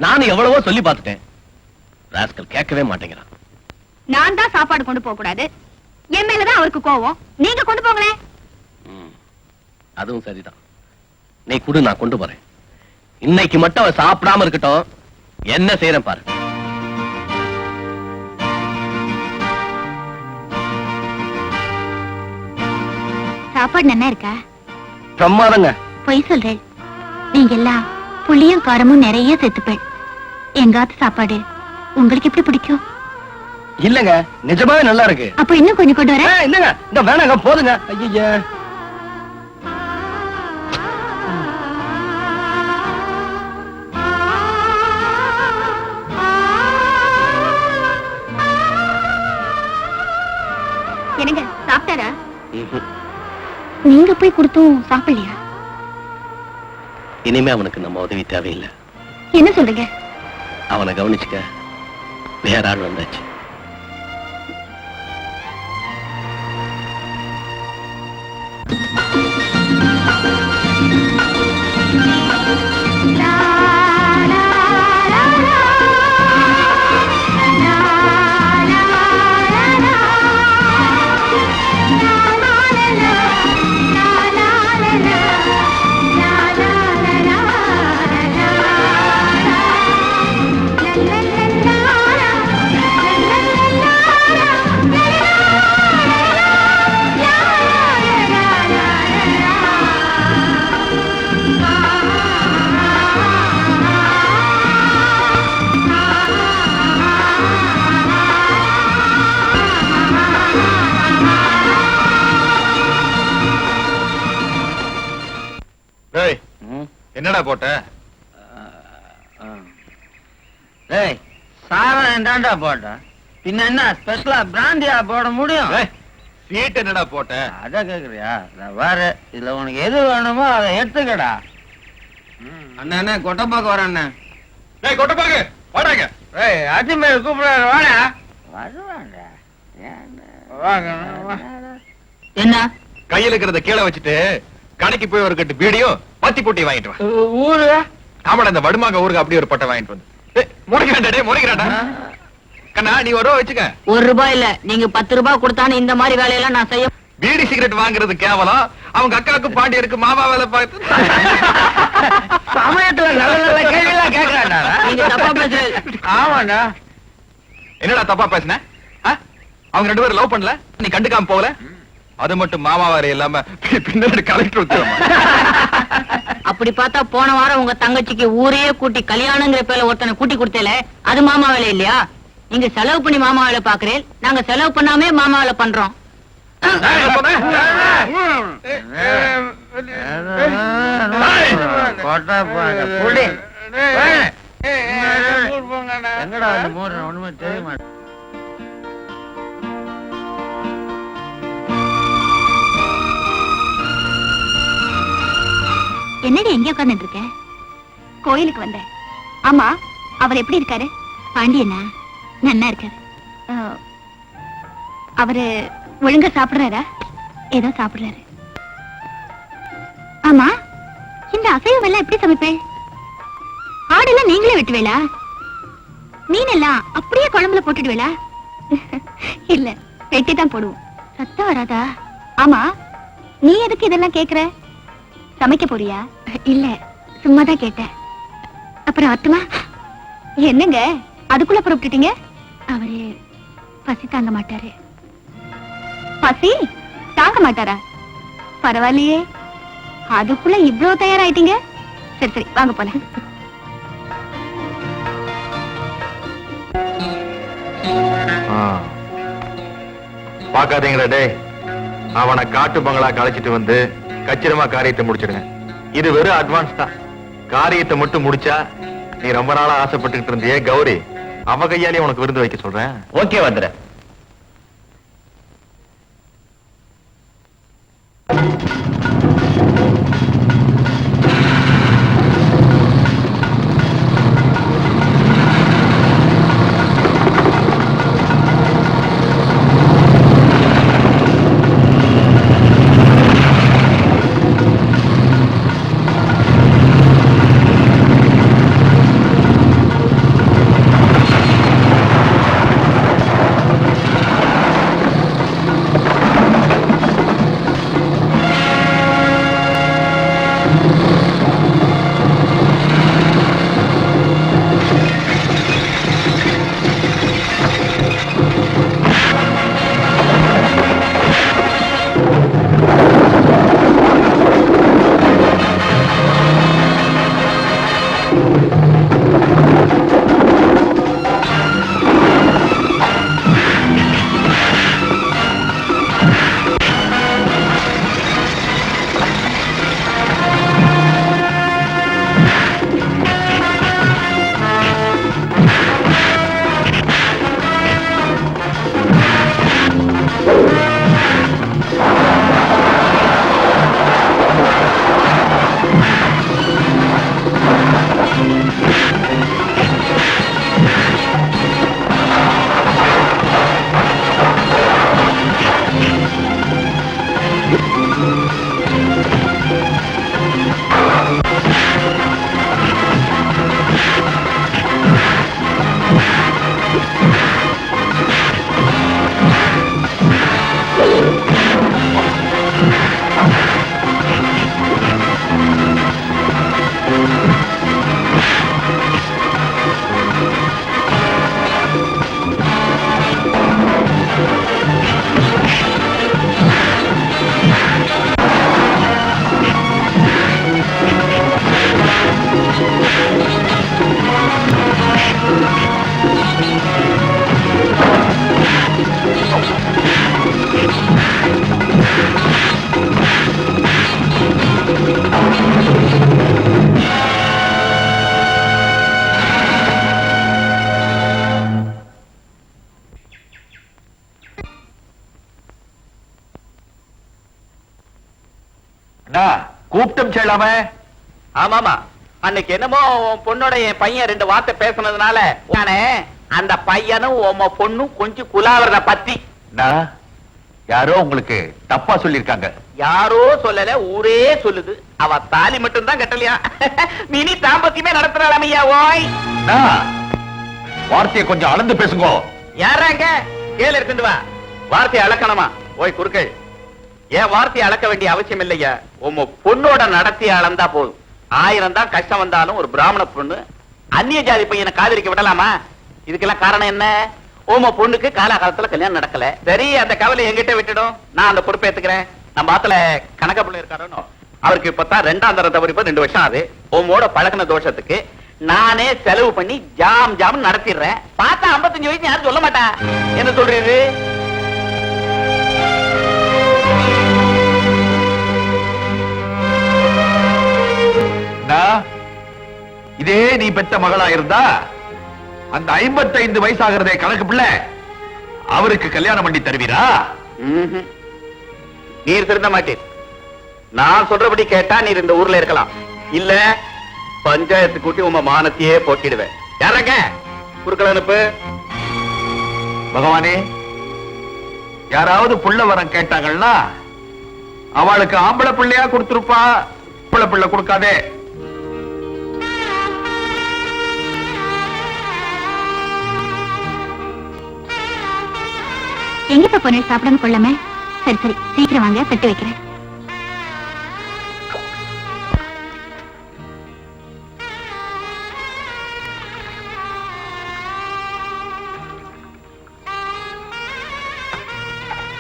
Speaker 4: நானும் எவ்வளவோ சொல்லி பார்த்துட்டேன். ராஸ்கல் கேட்கவே மாட்டேங்கிறான்.
Speaker 1: நான் தான் சாப்பாடு கொண்டு போக கூடாது, என் மேலதான் அவருக்கு கோவம். நீங்க கொண்டு போங்களேன்.
Speaker 4: அதுவும் சரிதான். நீ குடு, நான் கொண்டு போறேன். இன்னைக்கு மட்டும் அவ சாப்பிடாம இருக்கட்டும். என்ன செய்யறேன் பாரு.
Speaker 1: சாப்பாடு நல்லா இருக்கா?
Speaker 2: பிரமாதங்க.
Speaker 1: பொய் சொல்றேன். நீங்க எல்லாம் புளியும் காரமும் நிறைய சேர்த்துப்பேன். எங்காத்து சாப்பாடு உங்களுக்கு எப்படி பிடிக்கும்?
Speaker 2: இல்லங்க, நிஜமாவே நல்லா இருக்கு.
Speaker 1: அப்ப இன்னும் கொஞ்சம் கொண்டு வரேன்.
Speaker 2: இல்லங்க, இந்த வேணாங்க, போதுங்க. ஐயா,
Speaker 1: என்னங்க சாப்பிட்டாரா? நீங்க போய் கொடுத்தும் சாப்பிடலையா?
Speaker 4: இனிமே அவனுக்கு நம்ம உதவி தேவையில்லை.
Speaker 1: என்ன சொல்றீங்க?
Speaker 4: அவனை கவனிச்சுக்க வேற ஆள் வந்தாச்சு.
Speaker 5: என்னடா போட்ட?
Speaker 3: சாரம் தாண்டா போட்ட. பின்ன என்ன ஸ்பெஷலா பிராண்டியா போட முடியும்?
Speaker 5: சீட் என்னடா போட்ட?
Speaker 3: அத கேக்குறியா? வேற இதுல உனக்கு எது வேணுமோ அதை எடுத்துக்கடா. அண்ணா கொட்டை பார்க்க வரேன்.
Speaker 5: கொட்ட பாக்கு வாடாங்க.
Speaker 3: அஜிமேல் கூப்பிடுறாரு, வாடா. என்ன
Speaker 5: கையில இருக்கிறத கீழே வச்சுட்டு கடைக்கு போய் ஒரு கட்டு பீடியும் பத்தி போட்டி வாங்கிட்டு வா.
Speaker 3: ஊரு?
Speaker 5: ஆமாடா, இந்த வடுமாங்க ஊருக்கு அப்படி ஒரு பட்டை வாங்கிட்டு வந்து. முறைக்கிறாண்டா. கண்ணா, நீ ஒரு ரூபா வச்சுக்க.
Speaker 3: ₹1 இல்ல, நீங்க 10 ரூபாய் கொடுத்தானு இந்த மாதிரி வேலையெல்லாம் நான் செய்ய.
Speaker 5: பீடி சிகரெட் வாங்குறது கேவலம். அவங்க அக்காவுக்கு பாண்டியருக்கு மாமா வேலை பார்த்து
Speaker 3: சமயத்துல நல்ல நல்ல கேள்வியெல்லாம் கேட்கறாண்டா. நீங்க தப்பா பேசுறீங்க. ஆமாண்டா.
Speaker 5: என்னடா தப்பா பேசுன? அவங்க 2 பேரும் லவ் பண்ணல, நீ கண்டுக்காம போகல. அது மட்டும் மாமா வேற இல்லாம பின்னாடி கலெக்டர்.
Speaker 3: அப்படி பார்த்தா போன வாரம் உங்க தங்கச்சிக்கு ஊரையே கூட்டி கல்யாணங்கிற பேர்ல ஒருத்தனை கூட்டி கொடுத்தேல, அது மாமா வேலை இல்லையா? நீங்க செலவு பண்ணி மாமாவில பாக்குறேன், நாங்க செலவு பண்ணாமே மாமாவில பண்றோம்.
Speaker 2: எங்கடா அந்த மோர் ஒண்ணுமே தெரிய மாட்டேன்.
Speaker 1: என்னடி எங்க உட்கார்ந்துட்டு இருக்க? கோயிலுக்கு வந்தேன். ஆமா, அவர் எப்படி இருக்காரு? பாண்டியனா? நன்னா இருக்காரு. அவரு ஒழுங்கா சாப்பிடுறாரா? ஏதோ சாப்பிடுறாரு. ஆமா, இந்த அசைவம் எல்லாம் எப்படி சமைப்பேன்? ஆடெல்லாம் நீங்களே வெட்டுவேளா? மீனெல்லாம் அப்படியே குழம்புல போட்டுடுவேளா? இல்ல, வெட்டி தான் போடுவோம். சத்தம் வராதா? ஆமா, நீ எதுக்கு இதெல்லாம் கேக்குற? சமைக்க போறியா? இல்ல, சும்மாதான் கேட்டேன். அப்புறம் அத்துமா என்னங்க அதுக்குள்ள புறப்பட்டுட்டீங்க? அவரு பசி தாங்க மாட்டாரு. பசி தாங்க மாட்டாரா? பரவாயில்லையே, அதுக்குள்ள இவ்வளவு தயாராயிட்டீங்க. சரி சரி, வாங்க போலாம்.
Speaker 5: பாக்காதீங்களா டேய், அவனை காட்டு பங்களா கழிச்சிட்டு வந்து கச்சிதமா காரியத்தை முடிச்சிடுங்க. இது வெறும் அட்வான்ஸ் தான். காரியத்தை மட்டும் முடிச்சா நீ ரொம்ப நாளா ஆசைப்பட்டுக்கிட்டு இருந்தியே கௌரி, அவ கையாலே உனக்கு விருந்து வைக்க சொல்றேன்.
Speaker 4: ஓகே வந்துடுற.
Speaker 5: கூப்பிட்டும் செல்லாம.
Speaker 7: ஆமாமா, அன்னைக்கு என்னமோ உன் பொண்ணோட என் பையன் 2 வார்த்தை பேசுனதுனால நானே அந்த பையனும் உன் பொண்ணும் கொஞ்சம் குலாவறத பத்தி.
Speaker 5: யாரோ உங்களுக்கு தப்பா சொல்லிருக்காங்க.
Speaker 7: யாரோ சொல்லல, ஊரே சொல்லுது. அவ தாலி மட்டும் தான் கட்டலையா, மினி தாம்பத்தியமே நடத்துறாளையா. ஓய்,
Speaker 5: வார்த்தையை கொஞ்சம் அளந்து பேசுங்க.
Speaker 7: யாராங்க கேளு எடுத்துட்டு வா. வார்த்தையை அளக்கணுமா? ஓய் குறுக்கள், ஏன் வார்த்தையை அளக்க வேண்டிய அவசியம் இல்லையா. உங்க பொண்ணோட நடத்திய அளந்தா போதும். 1000 தான் கஷ்டம் வந்தாலும் ஒரு பிராமண பொண்ணு அந்நிய ஜாதி பையனை காதலிக்க விடலாமா? இதுக்கெல்லாம் காரணம் என்ன? உங்க பொண்ணுக்கு காலகாலத்துல கல்யாணம் நடக்கல. சரி, அந்த கவலை எங்கிட்ட விட்டுடும், நான் அந்த பொறுப்பை ஏத்துக்கிறேன். நம்ம ஆத்துல கணக்க பிள்ளை இருக்காரோ, அவருக்கு இப்பதான் 2ஆம் தரம் தவறிப்ப 2 வருஷம் ஆகுது. உம்மோட பழகின தோஷத்துக்கு நானே செலவு பண்ணி ஜாம் ஜாம் நடத்திடுறேன். பார்த்தா 55 வயசு யாரும் சொல்ல மாட்டா. என்ன சொல்றீரு?
Speaker 5: இதே நீ பெத்த மகளா இருந்தா அந்த 55 வயசாகிறதே கணக்கு பிள்ளை அவருக்கு கல்யாணம் பண்ணி தருவீரா?
Speaker 7: நீர் திருந்த மாட்டீர். நான் சொல்றபடி கேட்டா நீர் இந்த ஊர்ல இருக்கலாம். இல்ல பஞ்சாயத்து கூட்டி உங்க மானத்தையே போக்கிடுவேன். யாரங்க குறுக்கள் அனுப்பு.
Speaker 5: பகவானே, யாராவது புள்ள வரம் கேட்டாங்கன்னா அவளுக்கு ஆம்பளை பிள்ளையா கொடுத்திருப்பா, புள்ள பிள்ளை கொடுக்காதே.
Speaker 1: எங்க போன சாப்பிடாம கொள்ளாம? சரி சரி, சீக்கிரம் வாங்க, தட்டு வைக்கிறேன்.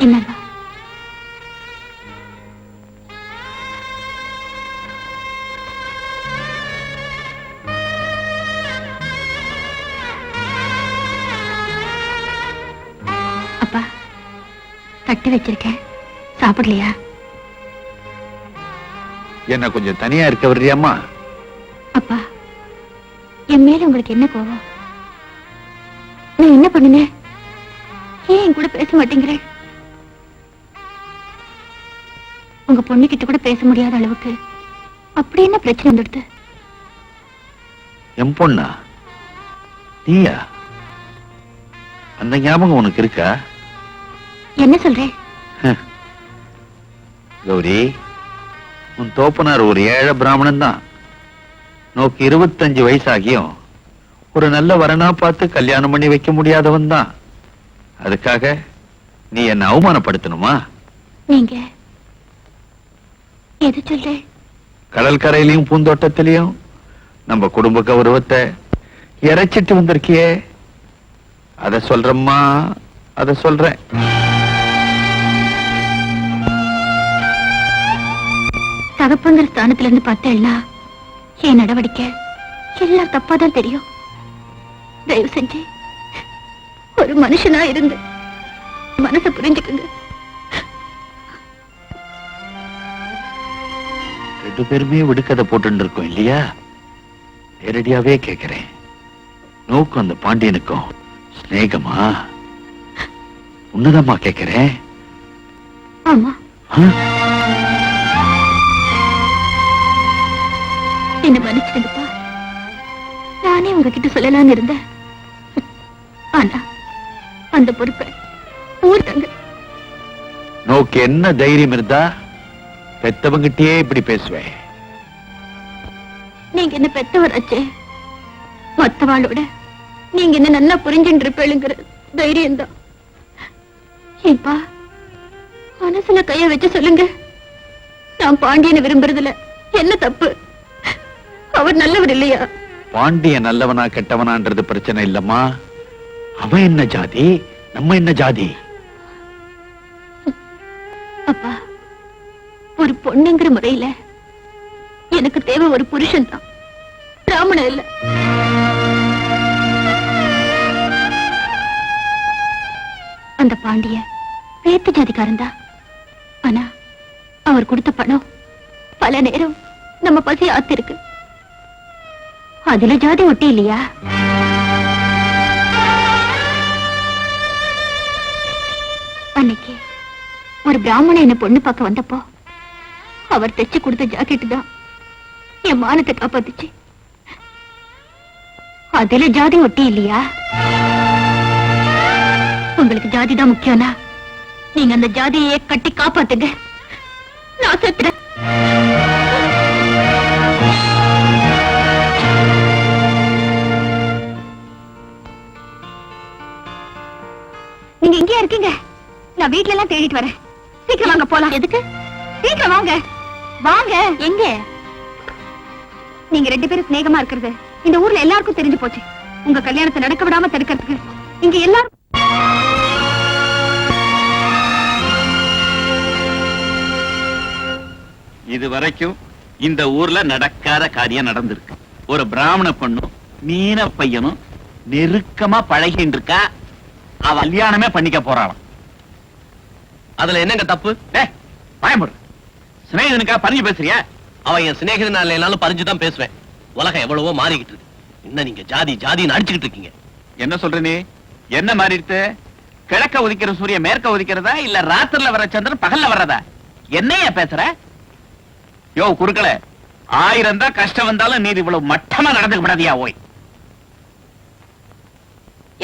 Speaker 1: என்னவா? அப்பா, தட்டு வச்சிருக்கேன், சாப்பிடலையா?
Speaker 5: என்ன கொஞ்சம் தனியா இருக்க வர்றியாம்மா?
Speaker 1: அப்பா, என் மேல உங்களுக்கு என்ன கோவம்? நான் என்ன பண்ணுனேன்? ஏன் என் கூட பேச மாட்டேங்கிறேன்? உங்க பொண்ணு கிட்ட கூட பேச முடியாத அளவுக்கு அப்படி என்ன பிரச்சனை வந்துடுது?
Speaker 5: என் பொண்ணா? நீயா? அந்த ஞாபகம் உனக்கு இருக்கா?
Speaker 1: என்ன சொல்றேன்?
Speaker 5: கௌரி, உன் தோப்பனார் ஒரு ஏழை பிராமணன் தான். நோக்கு 25 வயசாகியும் ஒரு நல்ல வரனா பார்த்து கல்யாணம் பண்ணி வைக்க முடியாதவன் தான். அதுக்காக நீ என்ன அவமானப்படுத்தணுமா?
Speaker 1: நீங்க எது சொல்ற?
Speaker 5: கடல் கரையிலையும் பூந்தோட்டத்திலையும் நம்ம குடும்ப கௌரவத்தை இறைச்சிட்டு வந்திருக்கியே, அத சொல்றம்மா, அத சொல்றேன்.
Speaker 1: தகப்பங்கிற ஸ்தானத்துல இருந்து பார்த்தேன்னா என் நடவடிக்கை எல்லாம் தப்பாதான் தெரியும். தயவு செஞ்சு ஒரு மனுஷனா இருந்து மனசை புரிஞ்சுக்குங்க.
Speaker 5: 2 பேருமே விடுக்கதை போட்டு இருக்கோம் இல்லையா? நேரடியாவே கேக்குறேன், நோக்கு அந்த பாண்டியனுக்கும் ஸ்நேகமா? உன்னதமா கேக்குறேன்.
Speaker 1: ஆமா,
Speaker 5: ஆ?
Speaker 1: என்ன மன்னிச்சிடுங்கப்பா. நானே உங்ககிட்ட சொல்லலாம்னு இருந்தேன். ஆனா அந்த பொறுப்பை ஊர் தங்க.
Speaker 5: நோக்கு என்ன தைரியம் இருந்தா பெத்தவங்கிட்டயே இப்படி பேசுவேன்?
Speaker 1: நீங்க என்ன பெத்தவராச்சே, மத்தவாளோட நீங்க என்ன நல்லா புரிஞ்சுட்டு இருப்பேளுங்கிற தைரியம் தான். ஏப்பா, மனசுல கைய வச்சு சொல்லுங்க, நான் பாண்டியனை விரும்புறதுல என்ன தப்பு? அவர் நல்லவர் இல்லையா?
Speaker 5: பாண்டிய நல்லவனா கெட்டவனான்றது பிரச்சனை இல்லம்மா. அவன் என்ன ஜாதி, நம்ம என்ன ஜாதி?
Speaker 1: அப்பா, ஒரு பொண்ணுங்கிற முறையில எனக்கு தேவை ஒரு புருஷன் தான், பிராமணன் இல்ல. அந்த பாண்டிய பேத்து ஜாதிக்காரன் தான். ஆனா அவர் கொடுத்த பணம் பல நேரம் நம்ம பசி ஆத்திருக்கு. அதுல ஜாதி ஒட்டி இல்லையா? அன்னைக்கு ஒரு பிராமணன் என்ன பொண்ணு பார்க்க வந்தப்போ அவர் தைச்சு கொடுத்த ஜாக்கெட் தான் என் மானத்தை காப்பாத்துச்சு. அதுல ஜாதி ஒட்டி இல்லையா? உங்களுக்கு ஜாதி தான் முக்கியம்னா நீங்க அந்த ஜாதியை கட்டி காப்பாத்துங்க. நான் செத்துறேன். நீங்க இங்கே இருக்கீங்க, நான் வீட்ல எல்லாம் தேடிட்டு வரேன். சீக்கிரம் வாங்க போலாம். எதுக்கு? சீக்கிரம் வாங்க. வாங்க. எங்க? நீங்க 2 பேரும் சிநேகமா இருக்கிறது இந்த ஊர்ல எல்லாருக்கும் தெரிஞ்சு போச்சு. உங்க கல்யாணத்தை நடக்க விடாம தடுக்கிறதுக்கு இங்க எல்லாரும்
Speaker 7: இது வரைக்கும் இந்த ஊர்ல நடக்காத காரியம் நடந்திருக்கு. ஒரு பிராமண பொண்ணும் மீன பையனும் நெருக்கமா பழகிட்டு இருக்கா. அவ கல்யாணமே பண்ணிக்க போறாளாம்.
Speaker 4: அதுல என்னங்க தப்பு?
Speaker 7: பயமுடு சிநேகிதனுக்கா பறிஞ்சு பேசுறியா?
Speaker 4: அவன் என் சிநேகிதன் இல்லைனாலும் பறிஞ்சுதான் பேசுவேன். உலகம் எவ்வளவோ மாறிக்கிட்டு இருக்கு. இன்னும் நீங்க ஜாதி ஜாதின்னு அடிச்சுக்கிட்டு இருக்கீங்க.
Speaker 7: என்ன சொல்ற நீ? என்ன மாறி இருக்கு? கிழக்க உதிக்கிற சூரியன் மேற்க உதிக்கிறதா இல்ல ராத்திரில வர சந்திரன் பகல்ல வர்றதா? என்னையா பேசுற? யோ குறுக்கள, 1000 தான் கஷ்டம் வந்தாலும் நீ இவ்வளவு மட்டமா நடந்துக்க கூடாதியா? ஓய்,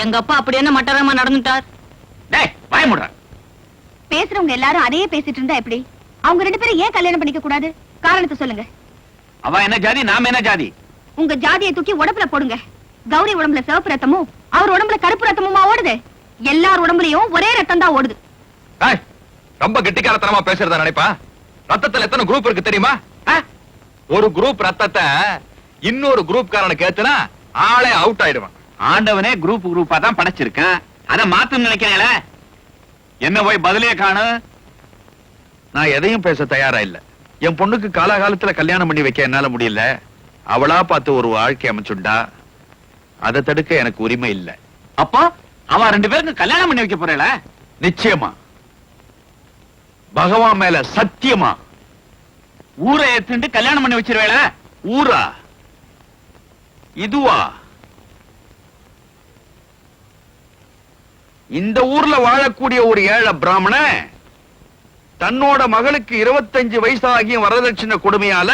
Speaker 3: எங்க அப்பா அப்படி என்ன மட்டரமா நடந்துட்டார்?
Speaker 7: டேய் பயமுடுற.
Speaker 1: பேசுறவங்க எல்லாரும் அதையே பேசிட்டு இருந்தா எப்படி? அவங்க 2 பேரும் ஏன் கல்யாணம் பண்ணிக்க கூடாது? காரணத்தை சொல்லுங்க.
Speaker 7: அவ என்ன ஜாதி, நாம என்ன ஜாதி?
Speaker 1: உங்க ஜாதியை தூக்கி உடம்புல போடுங்க. கௌரி உடம்புல சிவப்பு ரத்தமும் அவர் உடம்புல கருப்பு ரத்தமுமா ஓடுது? எல்லார் உடம்புலயும் ஒரே ரத்தம் தான் ஓடுது.
Speaker 5: ரொம்ப கெட்டிக்காரத்தனமா பேசுறதா நினைப்பா? ரத்தத்துல எத்தனை குரூப் இருக்கு தெரியுமா? ஒரு குரூப் ரத்தத்தை இன்னொரு குரூப் காரனுக்கு ஏத்துனா ஆளே அவுட் ஆயிடுவான்.
Speaker 7: ஆண்டவனே குரூப் குரூப்பா தான் படைச்சிருக்கான். அத மாத்தணும்னு நினைக்கிறேன். என்ன போய் பதிலே காணு.
Speaker 5: நான் எதையும் பேச தயாரா இல்ல. என் பொண்ணுக்கு காலாகாலத்துல கல்யாணம் பண்ணி வைக்க என்னால முடியல. அவளா பார்த்து ஒரு வாழ்க்கை அமைச்சுண்டா. அதை தடுக்க எனக்கு உரிமை இல்ல.
Speaker 7: அப்போ அவ 2 பேருக்கு கல்யாணம் பண்ணி வைக்க போறேல?
Speaker 5: நிச்சயமா, பகவான் மேல சத்தியமா.
Speaker 7: ஊரை ஏத்துண்டு கல்யாணம் பண்ணி வச்சிருவேல?
Speaker 5: ஊரா? இதுவா? இந்த ஊர்ல வாழக்கூடிய ஒரு ஏழை பிராமண தன்னோட மகளுக்கு 25 வயசாகியும் வரதட்சணை கொடுமையால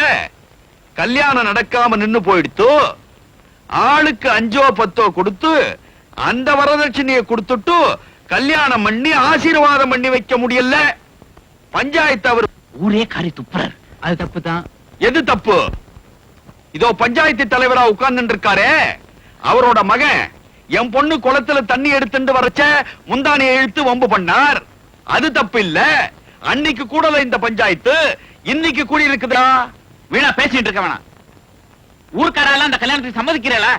Speaker 5: கல்யாணம் நடக்காம நின்னு போயிடுத்து. ஆளுக்கு 5ஓ 10ஓ கொடுத்து அந்த வரதட்சணையை கொடுத்துட்டு கல்யாணம் பண்ணி ஆசீர்வாதம் பண்ணி வைக்க முடியல. பஞ்சாயத்து அவர்
Speaker 7: ஊரே காரி துப்புறார். அது தப்பு தான்.
Speaker 5: எது தப்பு? இதோ பஞ்சாயத்து தலைவரா உட்கார்ந்து இருக்காரே, அவரோட மகன் என் பொண்ணு குளத்துல தண்ணி எடுத்துட்டு வரச்ச முந்தானியை இழுத்து வம்பு பண்ணார். அது தப்பு இல்ல. அன்னைக்கு கூடல இந்த பஞ்சாயத்து, இன்னைக்கு கூடி இருக்குதா?
Speaker 7: வீணா பேசிட்டு இருக்க வேணாம். ஊர்க்காரெல்லாம் அந்த கல்யாணத்துக்கு சம்மதிக்கிறேளா?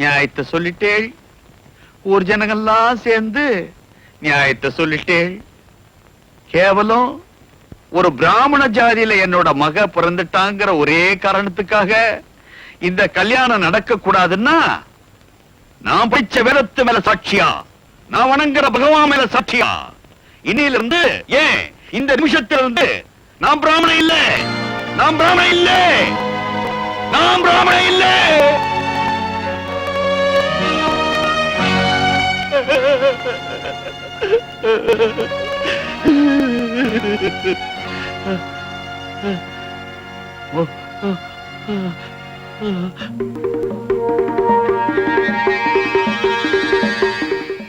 Speaker 5: நியாயத்தை சொல்லிட்டேள். ஊர் ஜனங்கள்லாம் சேர்ந்து நியாயத்தை சொல்லிட்டேள். கேவலம் ஒரு பிராமண ஜாதியில என்னோட மக பிறந்துட்டாங்கிற ஒரே காரணத்துக்காக இந்த கல்யாணம் நடக்க கூடாதுன்னா நான் படிச்ச வேதத்து மேல சாட்சியா, நான் வணங்குற பகவான் மேல சாட்சியா, இன்னையில இருந்து ஏன் இந்த நிமிஷத்திலிருந்து நான் பிராமணன் இல்ல, நான் பிராமணன் இல்ல, நான் பிராமணன் இல்ல.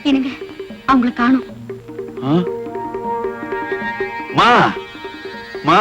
Speaker 1: என்னங்க, அவங்களை காணோம்.
Speaker 5: மா மா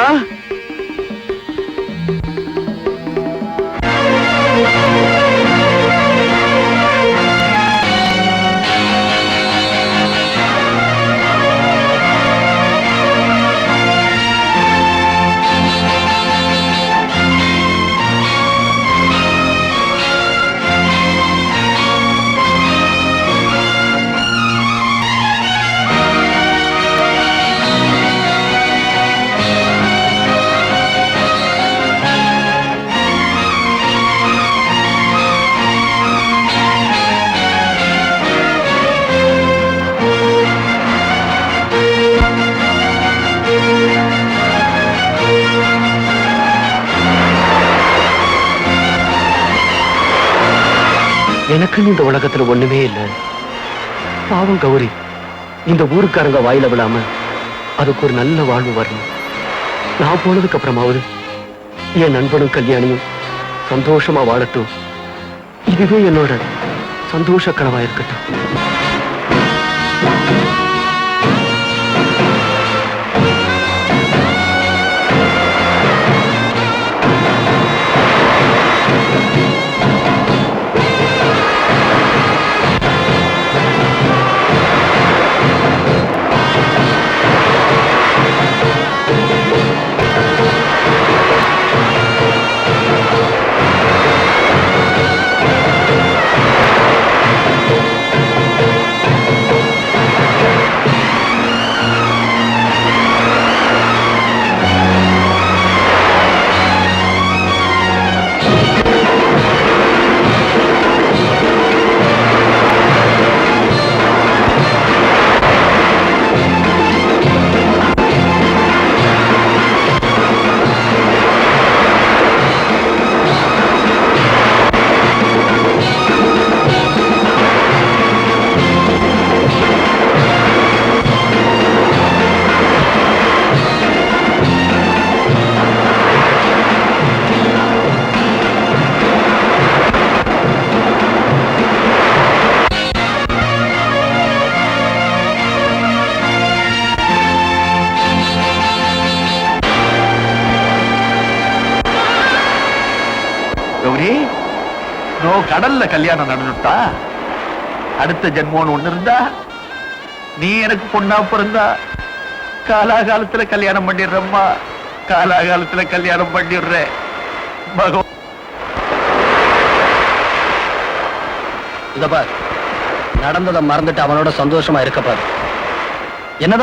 Speaker 2: எனக்குன்னு இந்த உலகத்துல ஒண்ணுமே இல்ல. பாவம் கௌரி இந்த ஊருக்காரங்க வாயில விடாம அதுக்கு ஒரு நல்ல வாழ்வு வரணும். நான் போனதுக்கு அப்புறமாவது என் நண்பனும் கல்யாணியும் சந்தோஷமா வாழட்டும். இதுவே என்னோட சந்தோஷ கனவா இருக்கட்டும்.
Speaker 6: கௌரி நோ கடல்ல கல்யாணம் நடந்துட்டா அடுத்த ஜென்மோன்னு ஒண்ணு இருந்தா நீ எனக்கு பொண்ணா பிறந்தா காலாகாலத்துல கல்யாணம் பண்ணிடுறம்மா, காலாகாலத்துல கல்யாணம் பண்ணிடுறேன். பகவான்
Speaker 2: இத பார், நடந்ததை மறந்துட்டு அவனோட சந்தோஷமா இருக்க பாரு. என்னதான்